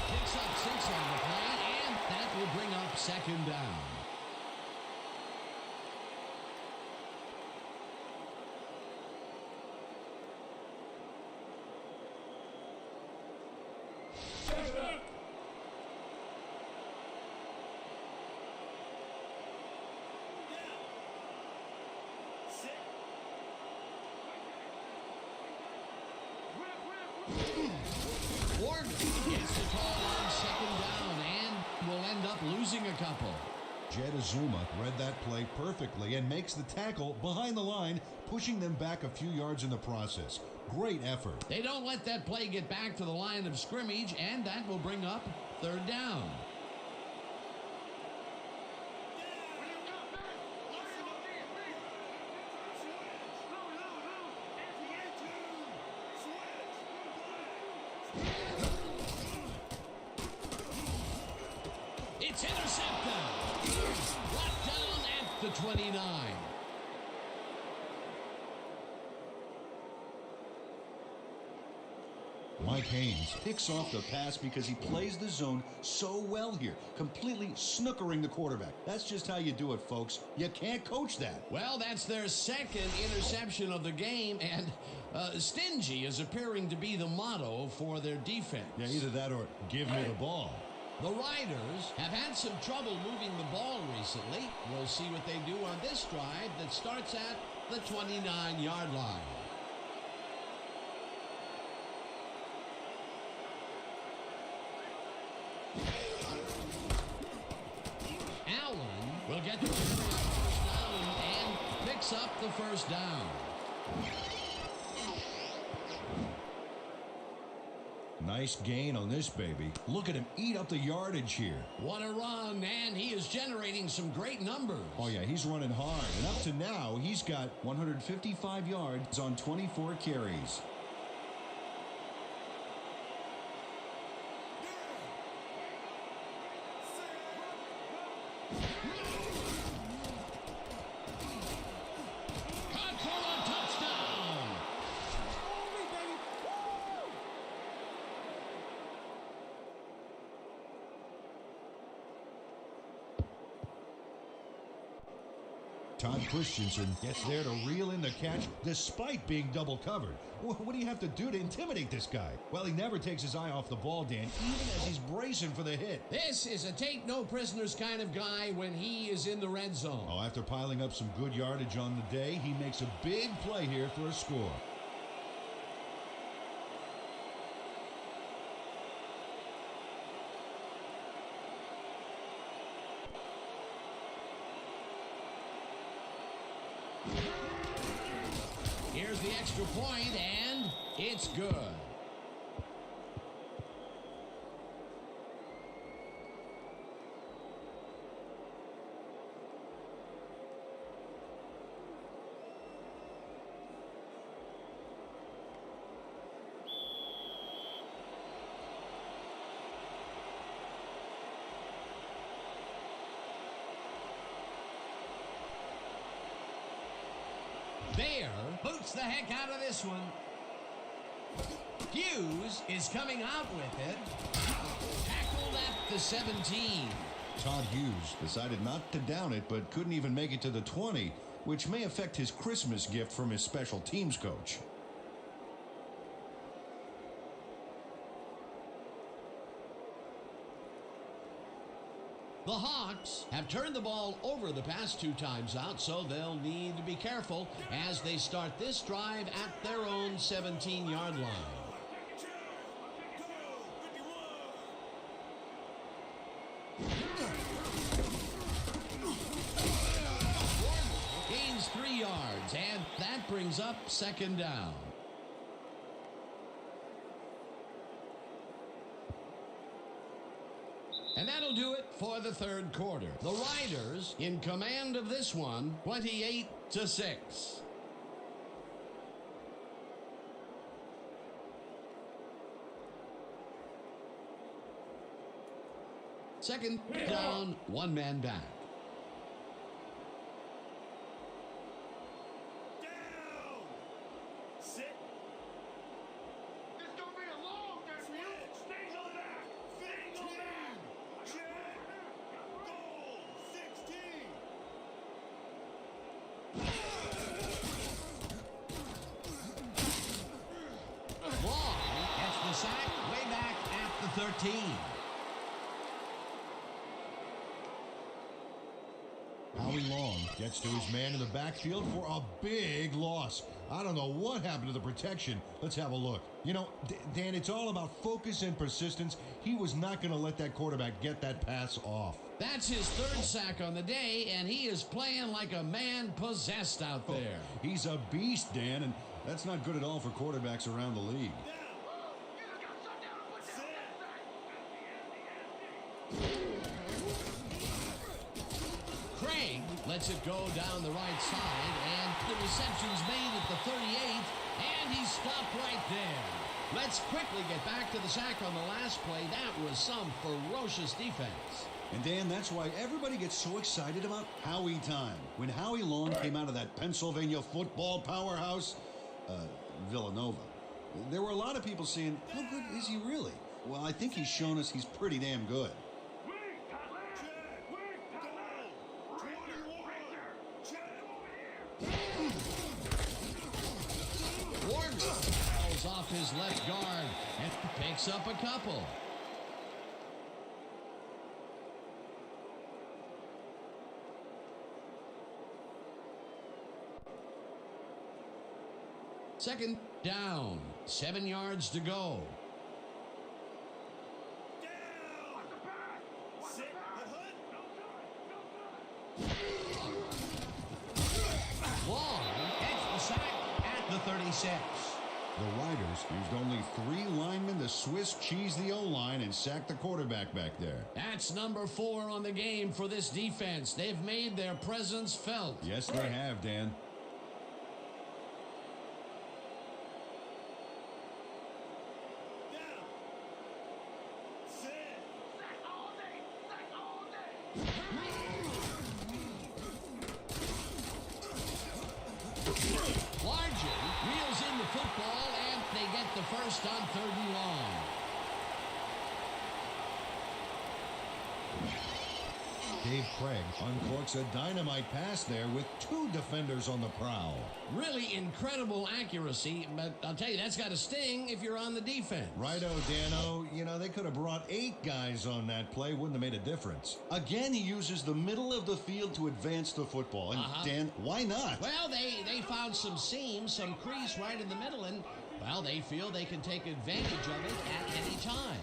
Picks up 6 on the play, and that will bring up second down. Ward gets the call on second down and will end up losing a couple. Jed Azuma read that play perfectly and makes the tackle behind the line, pushing them back a few yards in the process. Great effort. They don't let that play get back to the line of scrimmage, and that will bring up third down. It's intercepted. Brought down at the 29. Mike Haynes picks off the pass because he plays the zone so well here, completely snookering the quarterback. That's just how you do it, folks. You can't coach that. Well, that's their second interception of the game, and stingy is appearing to be the motto for their defense. Yeah, either that or give me the ball. The Riders have had some trouble moving the ball recently. We'll see what they do on this drive that starts at the 29-yard line. Allen will get the first down and picks up the first down. Nice gain on this baby. Look at him eat up the yardage here. What a run, and he is generating some great numbers. Oh, yeah, he's running hard. And up to now, he's got 155 yards on 24 carries. Caught for a touchdown. Todd Christensen gets there to reel in the catch despite being double covered. What do you have to do to intimidate this guy? Well, he never takes his eye off the ball, Dan, even as he's bracing for the hit. This is a take-no-prisoners kind of guy when he is in the red zone. Oh, after piling up some good yardage on the day, he makes a big play here for a score. Here's the extra point, and it's good. Bear boots the heck out of this one. Hughes is coming out with it. Tackled at the 17. Todd Hughes decided not to down it, but couldn't even make it to the 20, which may affect his Christmas gift from his special teams coach. The Hawks have turned the ball over the past 2 times out, so they'll need to be careful as they start this drive at their own 17-yard line. Gains 3 yards, and that brings up second down. And that'll do it for the third quarter. The Riders in command of this one, 28-6. Second down, one man back. Down. Sit. It's gonna be a long day for you. Stay on that. Stay on that. Check. Goal. 16. Long gets the sack way back at the 13. Howie Long gets to his man in the backfield for a big loss. I don't know what happened to the protection. Let's have a look. You know, Dan, it's all about focus and persistence. He was not going to let that quarterback get that pass off. That's his third sack on the day, and he is playing like a man possessed out there. He's a beast, Dan, and that's not good at all for quarterbacks around the league. You just got shut down and put down that sack. Craig lets it go down the right side, and the reception's made at the 38, and he stopped right there. Let's quickly get back to the sack on the last play. That was some ferocious defense. And Dan, that's why everybody gets so excited about Howie time. When Howie Long came out of that Pennsylvania football powerhouse, Villanova, there were a lot of people saying, how good is he really? Well, I think he's shown us he's pretty damn good. Wing, Tyler. Wing, Tyler. Razor, razor. Check. Warner fouls off his left guard and picks up a couple. Second down, 7 yards to go. Down. Watch the back. Watch Sit. the back. Hut. No good. Long gets the sack at the 36. The Riders used only 3 linemen to Swiss cheese the O-line and sack the quarterback back there. That's number 4 on the game for this defense. They've made their presence felt. Yes, they have, Dan. Down. Sit. Sack all day. Sack all day. Largent reels in the football, and they get the first on 3rd and long. Dave Craig uncorks a dynamite pass there with 2 defenders on the prowl. Really incredible accuracy, but I'll tell you, that's got to sting if you're on the defense. Righto, Dano. You know, they could have brought 8 guys on that play. Wouldn't have made a difference. Again, he uses the middle of the field to advance the football. And, Dan, why not? Well, they found some seams, some crease right in the middle, and, well, they feel they can take advantage of it at any time.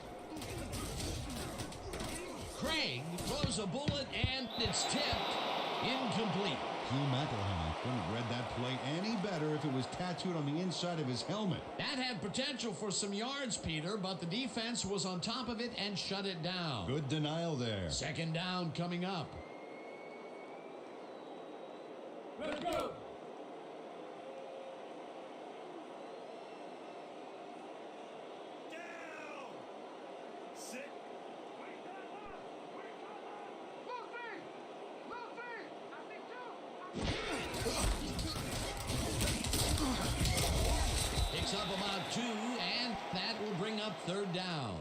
Craig throws a bullet, and it's tipped. Incomplete. Hugh McElhenney couldn't have read that play any better if it was tattooed on the inside of his helmet. That had potential for some yards, Peter, but the defense was on top of it and shut it down. Good denial there. Second down coming up. Let's go. Down. Sit. Lucy. Lucy. Nothing to. Picks up about 2, and that will bring up 3rd down.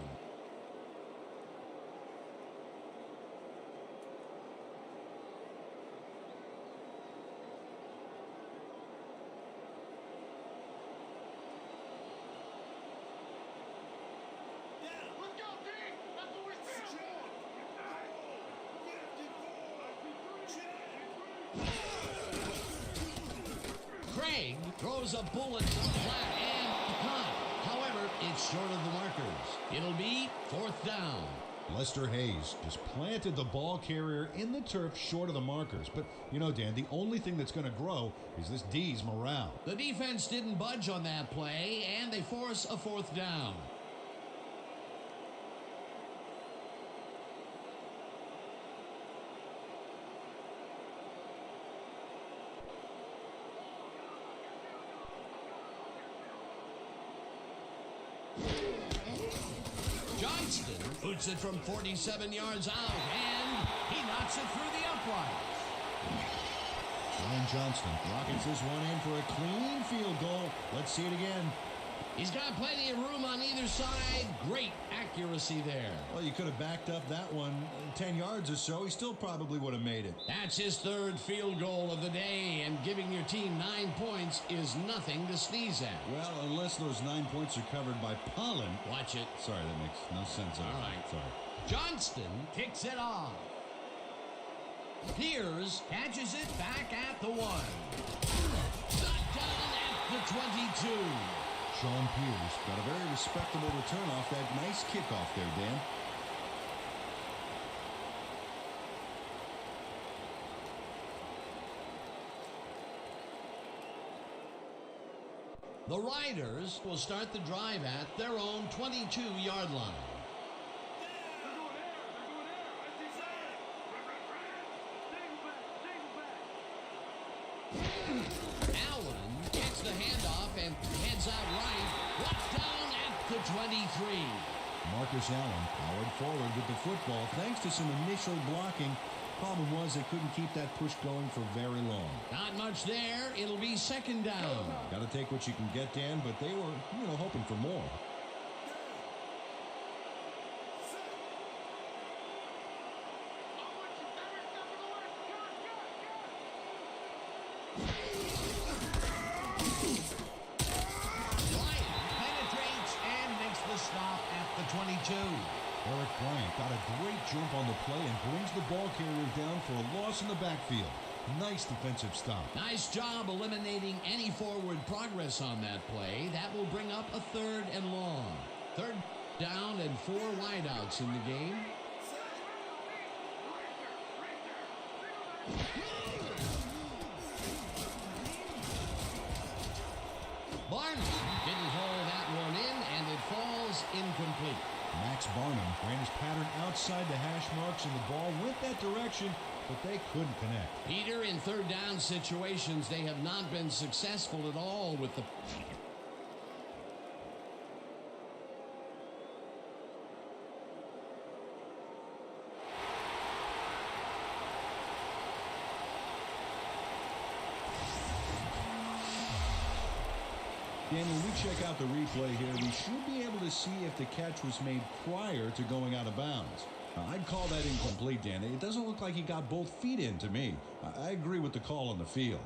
Let's go, D. That's what we stand for. Craig throws a bullet to the flat and a punt. However, it's short of the markers. It'll be 4th down. Lester Hayes just planted the ball carrier in the turf short of the markers. But, you know, Dan, the only thing that's going to grow is this D's morale. The defense didn't budge on that play, and they force a 4th down. Johnston boots it from 47 yards out, and he knocks it through the upright. Ryan Johnston rockets this one in for a clean field goal. Let's see it again. He's got plenty of room on either side. Great accuracy there. Well, you could have backed up that one 10 yards or so. He still probably would have made it. That's his 3rd field goal of the day, and giving your team 9 points is nothing to sneeze at. Well, unless those 9 points are covered by pollen. Watch it. Sorry, that makes no sense. All right. Sorry. Johnston kicks it off. Piers catches it back at the 1. Touchdown at the 22. Sean Piers got a very respectable return off that nice kickoff there, Dan. The Riders will start the drive at their own 22-yard line. Allen gets the handoff and heads out right. Brought down at the 23. Marcus Allen powered forward with the football thanks to some initial blocking. Problem was they couldn't keep that push going for very long. Not much there. It'll be 2nd down. Got to take what you can get, Dan, but they were, hoping for more. Stop at the 22. Eric Bryant got a great jump on the play and brings the ball carrier down for a loss in the backfield. Nice defensive stop. Nice job eliminating any forward progress on that play. That will bring up a 3rd and long. 3rd down and 4 wideouts in the game. Barnum didn't haul that one in, and it falls incomplete. Max Barnum ran his pattern outside the hash marks, and the ball went that direction, but they couldn't connect. Peter, in 3rd down situations, they have not been successful at all with the... Dan, when we check out the replay here, we should be able to see if the catch was made prior to going out of bounds. I'd call that incomplete, Dan. It doesn't look like he got both feet in to me. I agree with the call on the field.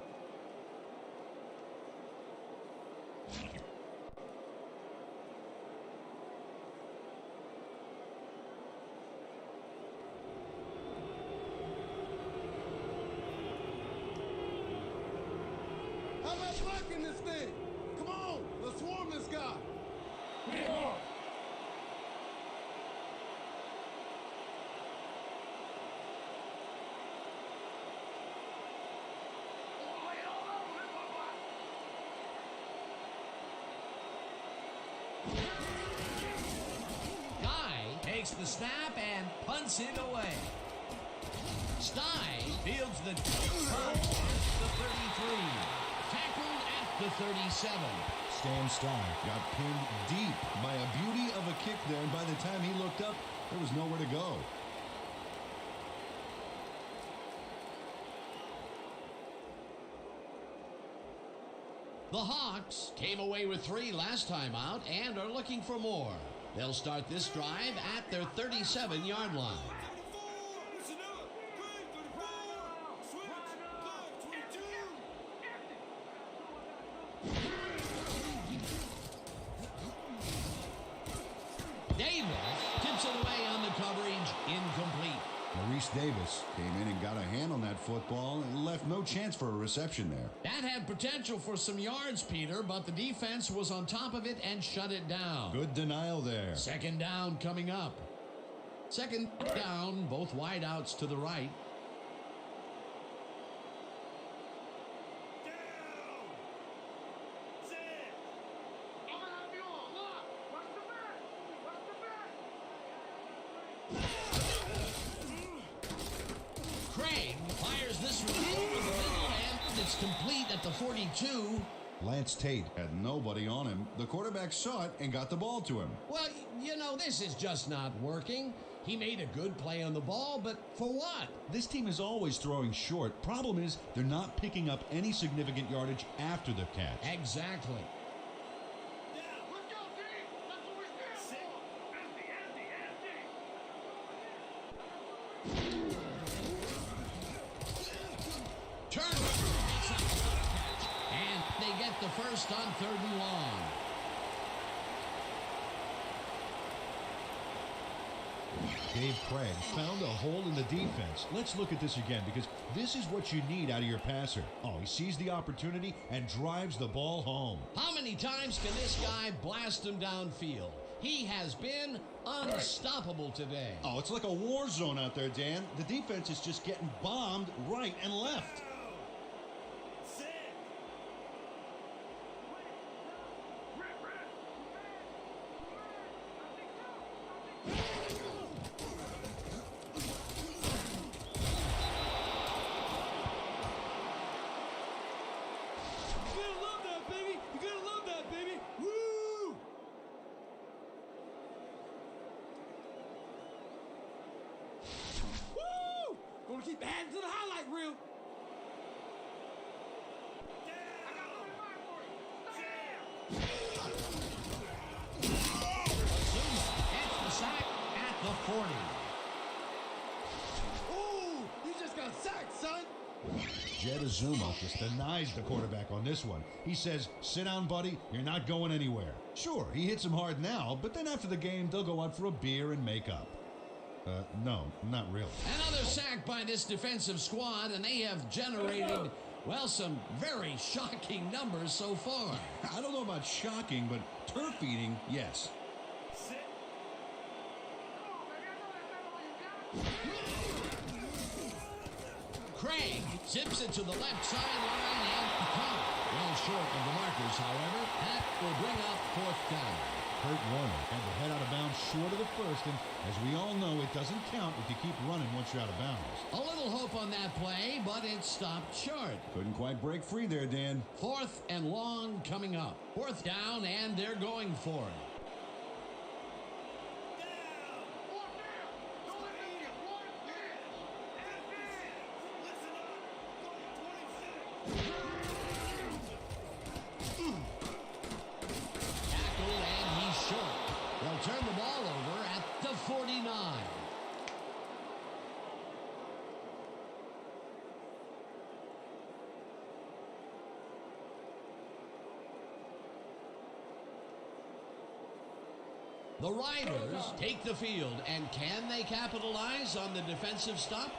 How about blocking this thing? Come on, let's swarm this guy. Guy takes the snap and punts it away. Stein fields the punt at the 33. Tackled at the 37. Stan Stein got pinned deep by a beauty of a kick there, and by the time he looked up, there was nowhere to go. The Hawks came away with 3 last time out and are looking for more. They'll start this drive at their 37-yard line. Davis tips it away on the coverage, incomplete. Maurice Davis came in and got a hand on that football and left no chance for a reception there. That had potential for some yards, Peter, but the defense was on top of it and shut it down. Good denial there. 2nd down coming up. Second down, both wideouts to the right. I'm gonna have you all locked. What's the bet? What's the bet? Craig fires this one over the middle, and it's complete at the 42. Lance Tate had nobody on him. The quarterback saw it and got the ball to him. Well, you know, this is just not working. He made a good play on the ball, but for what? This team is always throwing short. Problem is, they're not picking up any significant yardage after the catch. Exactly. Let's go, team. That's what we stand for. Empty, empty, empty. Turner. And they get the first on 3rd and long. Dave Craig found a hole in the defense. Let's look at this again, because this is what you need out of your passer. Oh, he sees the opportunity and drives the ball home. How many times can this guy blast him downfield? He has been unstoppable today. Oh, it's like a war zone out there, Dan. The defense is just getting bombed right and left. Gonna keep adding to the highlight reel. I got a little fire for you. It's the sack at the 40. Ooh, you just got sacked, son. Jed Azuma just denies the quarterback on this one. He says, sit down, buddy. You're not going anywhere. Sure, he hits him hard now, but then after the game, they'll go out for a beer and make up. No, not really. Another sack by this defensive squad, and they have generated, well, some very shocking numbers so far. I don't know about shocking, but turf eating, yes. Craig zips it to the left sideline and caught. Well short of the markers, however. That will bring up 4th down. Kurt Warner had to head out of bounds short of the first, and as we all know, it doesn't count if you keep running once you're out of bounds. A little hope on that play, but it stopped short. Couldn't quite break free there, Dan. 4th and long coming up. 4th down, and they're going for it. Tackled, and he's short. They'll turn the ball over at the 49. The Riders take the field, and can they capitalize on the defensive stop?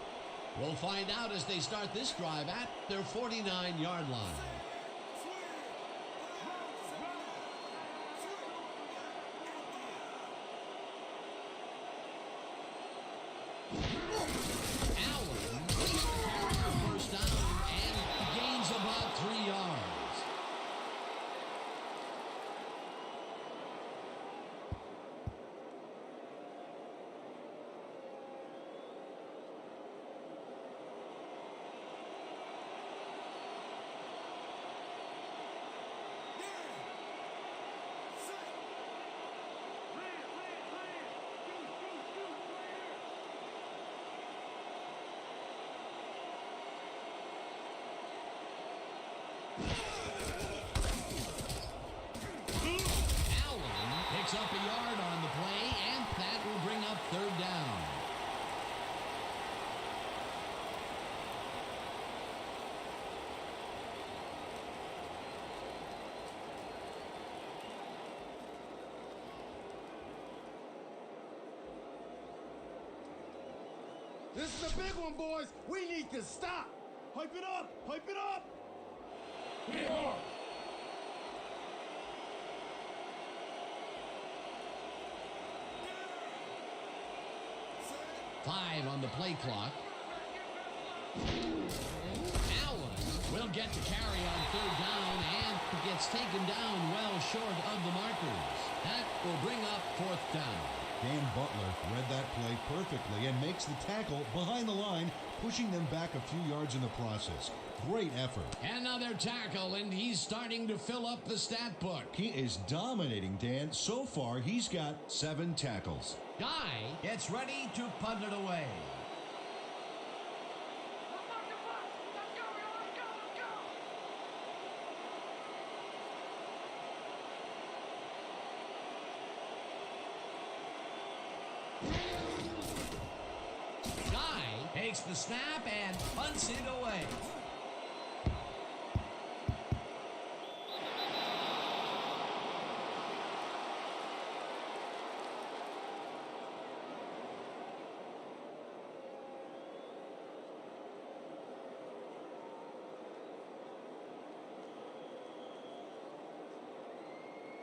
We'll find out as they start this drive at their 49-yard line. Allen carries the first down and gains about 3 yards. Allen picks up a yard on the play, and that will bring up 3rd down. This is a big one, boys. We need to stop. Hype it up! Hype it up! Hit hard. 5 on the play clock. Allen will get to carry on 3rd down and gets taken down well short of the markers. That will bring up 4th down. Dan Butler read that play perfectly and makes the tackle behind the line, pushing them back a few yards in the process. Great effort. Another tackle, and he's starting to fill up the stat book. He is dominating, Dan. So far, he's got 7 tackles. Guy gets ready to punt it away. Guy takes the snap and punts it away.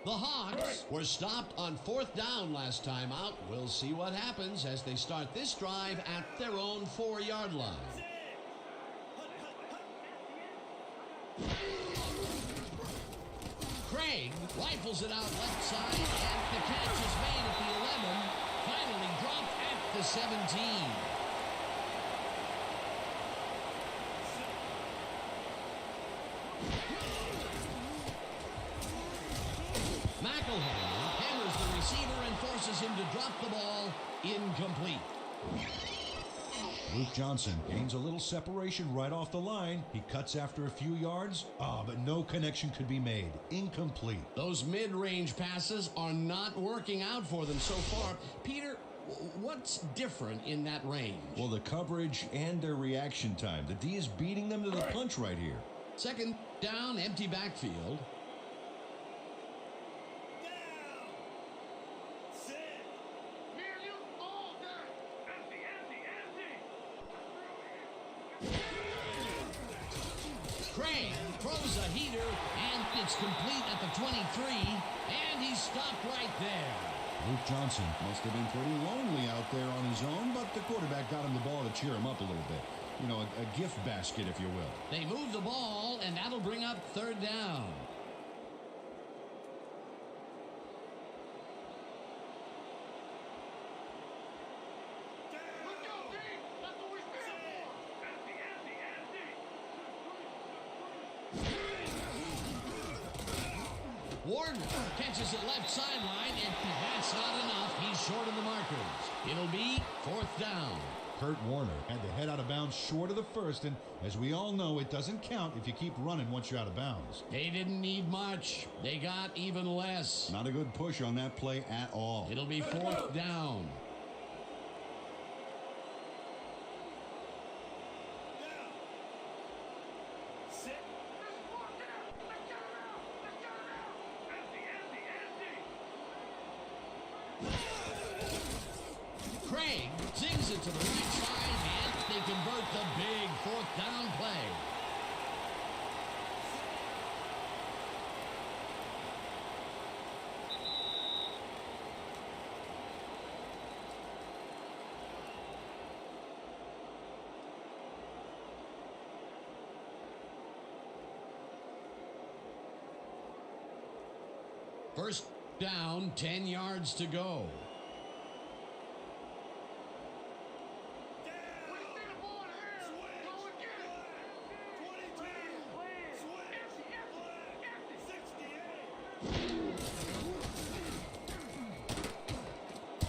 The Hawks were stopped on 4th down last time out. We'll see what happens as they start this drive at their own 4-yard line. Craig rifles it out left side, and the catch is made at the 11. Finally dropped at the 17. McElhaney hammers the receiver and forces him to drop the ball. Incomplete. Luke Johnson gains a little separation right off the line. He cuts after a few yards. But no connection could be made. Incomplete. Those mid-range passes are not working out for them so far. Peter, what's different in that range? Well, the coverage and their reaction time. The D is beating them to the punch right here. 2nd down, empty backfield. Craig throws a heater, and it's complete at the 23, and he's stopped right there. Luke Johnson must have been pretty lonely out there on his own, but the quarterback got him the ball to cheer him up a little bit. You know, a gift basket, if you will. They move the ball, and that'll bring up 3rd down. Warner catches it left sideline, and that's not enough. He's short of the markers. It'll be 4th down. Kurt Warner had to head out of bounds short of the 1st, and as we all know, it doesn't count if you keep running once you're out of bounds. They didn't need much. They got even less. Not a good push on that play at all. It'll be 4th down. Craig zings it to the right side, and they convert the big 4th down play. First down, 10 yards to go.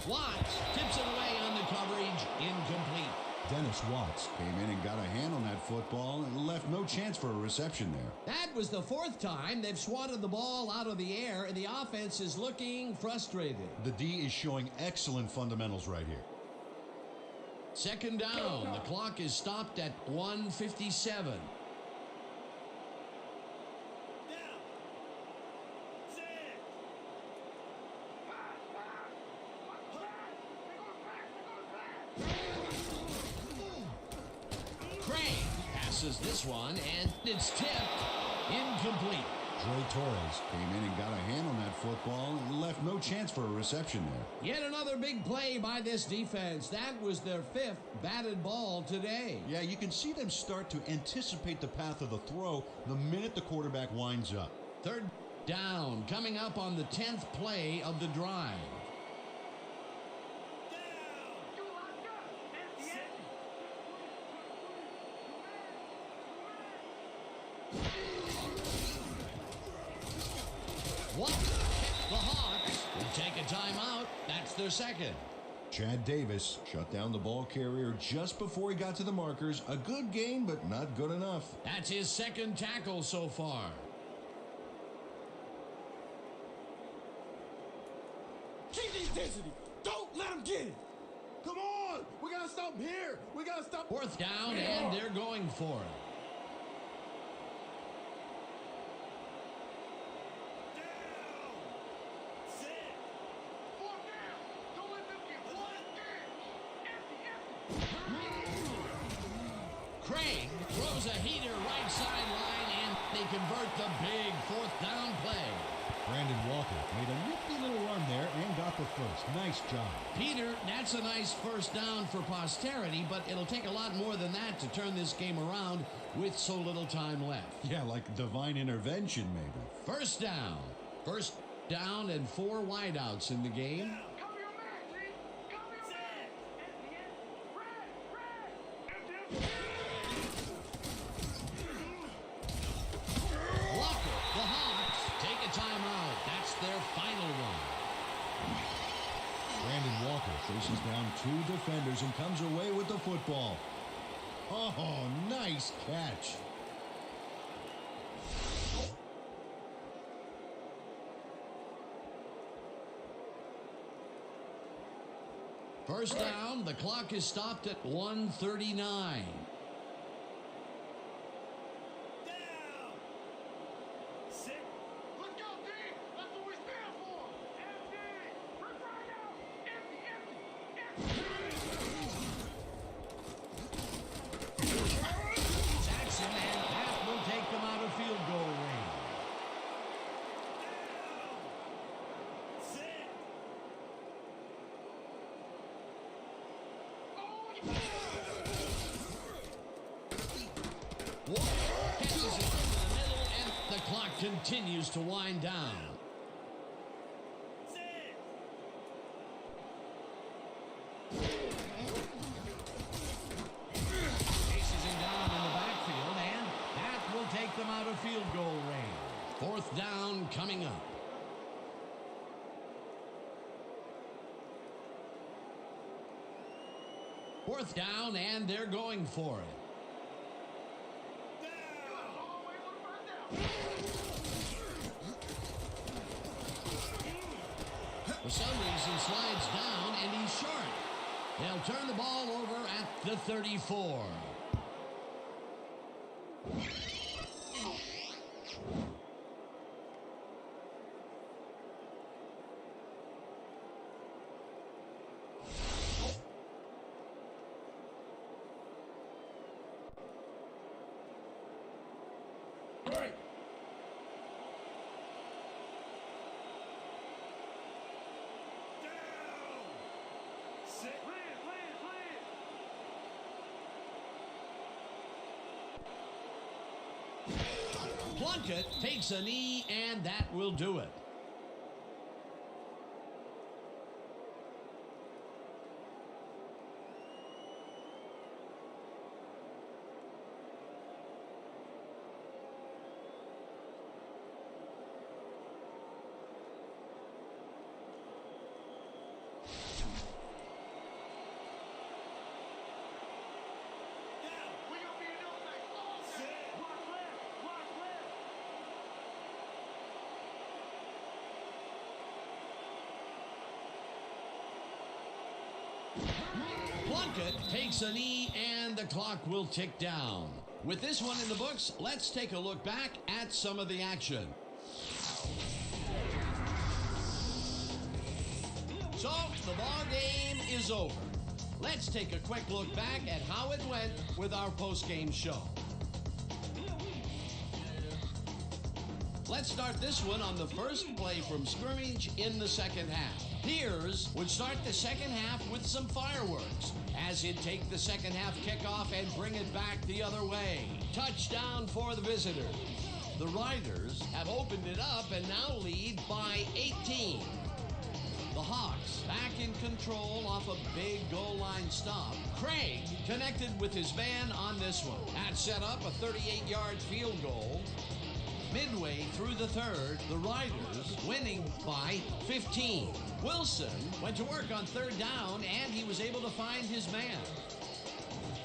Watts tips it away on the coverage. Incomplete. Dennis Watts came in and got a hand on that football and left no chance for a reception there. That was the 4th time they've swatted the ball out of the air, and the offense is looking frustrated. The D is showing excellent fundamentals right here. 2nd down. The clock is stopped at 1:57. Craig passes this one, and it's tipped. Incomplete. Joey Torres came in and got a hand on that football and left no chance for a reception there. Yet another big play by this defense. That was their 5th batted ball today. Yeah, you can see them start to anticipate the path of the throw the minute the quarterback winds up. 3rd down, coming up on the 10th play of the drive. What? The Hawks will take a timeout. That's their 2nd. Chad Davis shut down the ball carrier just before he got to the markers. A good gain, but not good enough. That's his 2nd tackle so far. Keep the intensity. Don't let him get it. Come on. We got to stop him here. We got to stop. 4th down, and they're going for it. Craig throws a heater right sideline, and they convert the big 4th down play. Brandon Walker made a nifty little run there and got the first. Nice job. Peter, that's a nice 1st down for posterity, but it'll take a lot more than that to turn this game around with so little time left. Yeah, like divine intervention maybe. 1st down. 1st down and 4 wideouts in the game. Brandon Walker faces down 2 defenders and comes away with the football. Oh, nice catch. First down, the clock is stopped at 1:39. Continues to wind down. Chases him down in the backfield, and that will take them out of field goal range. 4th down coming up. Fourth down, and they're going for it. For some reason, slides down, and he's short. They'll turn the ball over at the 34. Plunkett takes a knee, and that will do it. Plunkett takes a knee, and the clock will tick down. With this one in the books, let's take a look back at some of the action. So, the ball game is over. Let's take a quick look back at how it went with our post-game show. Let's start this one on the first play from scrimmage in the second half. Piers would start the second half with some fireworks as he'd take the second half kickoff and bring it back the other way. Touchdown for the visitors. The Riders have opened it up and now lead by 18. The Hawks back in control off a big goal line stop. Craig connected with his man on this one. That set up a 38-yard field goal. Midway through the third, the Riders winning by 15. Wilson went to work on third down, and he was able to find his man.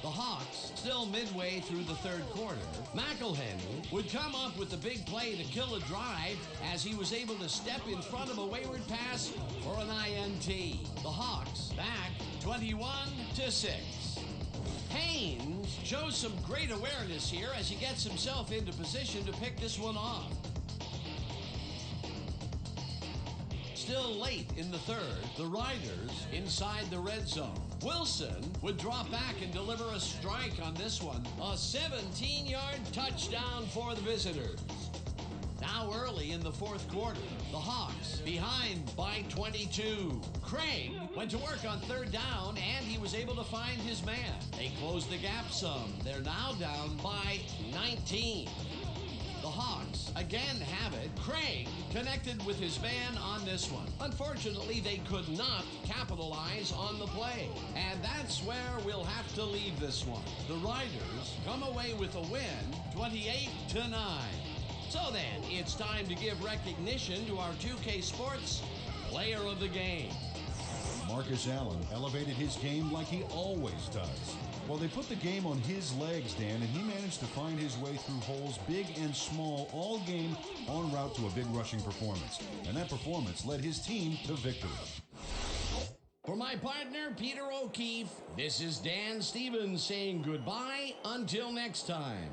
The Hawks still midway through the third quarter. McElhenney would come up with the big play to kill a drive as he was able to step in front of a wayward pass for an INT. The Hawks back 21-6. Haynes shows some great awareness here as he gets himself into position to pick this one off. Still late in the third, the Riders inside the red zone. Wilson would drop back and deliver a strike on this one. A 17-yard touchdown for the visitors. Now early in the fourth quarter, the Hawks behind by 22. Craig went to work on third down, and he was able to find his man. They closed the gap some. They're now down by 19. The Hawks again have it. Craig connected with his man on this one. Unfortunately, they could not capitalize on the play. And that's where we'll have to leave this one. The Riders come away with a win, 28-9. So then, it's time to give recognition to our 2K Sports Player of the Game. Marcus Allen elevated his game like he always does. Well, they put the game on his legs, Dan, and he managed to find his way through holes big and small all game en route to a big rushing performance. And that performance led his team to victory. For my partner, Peter O'Keefe, this is Dan Stevens saying goodbye until next time.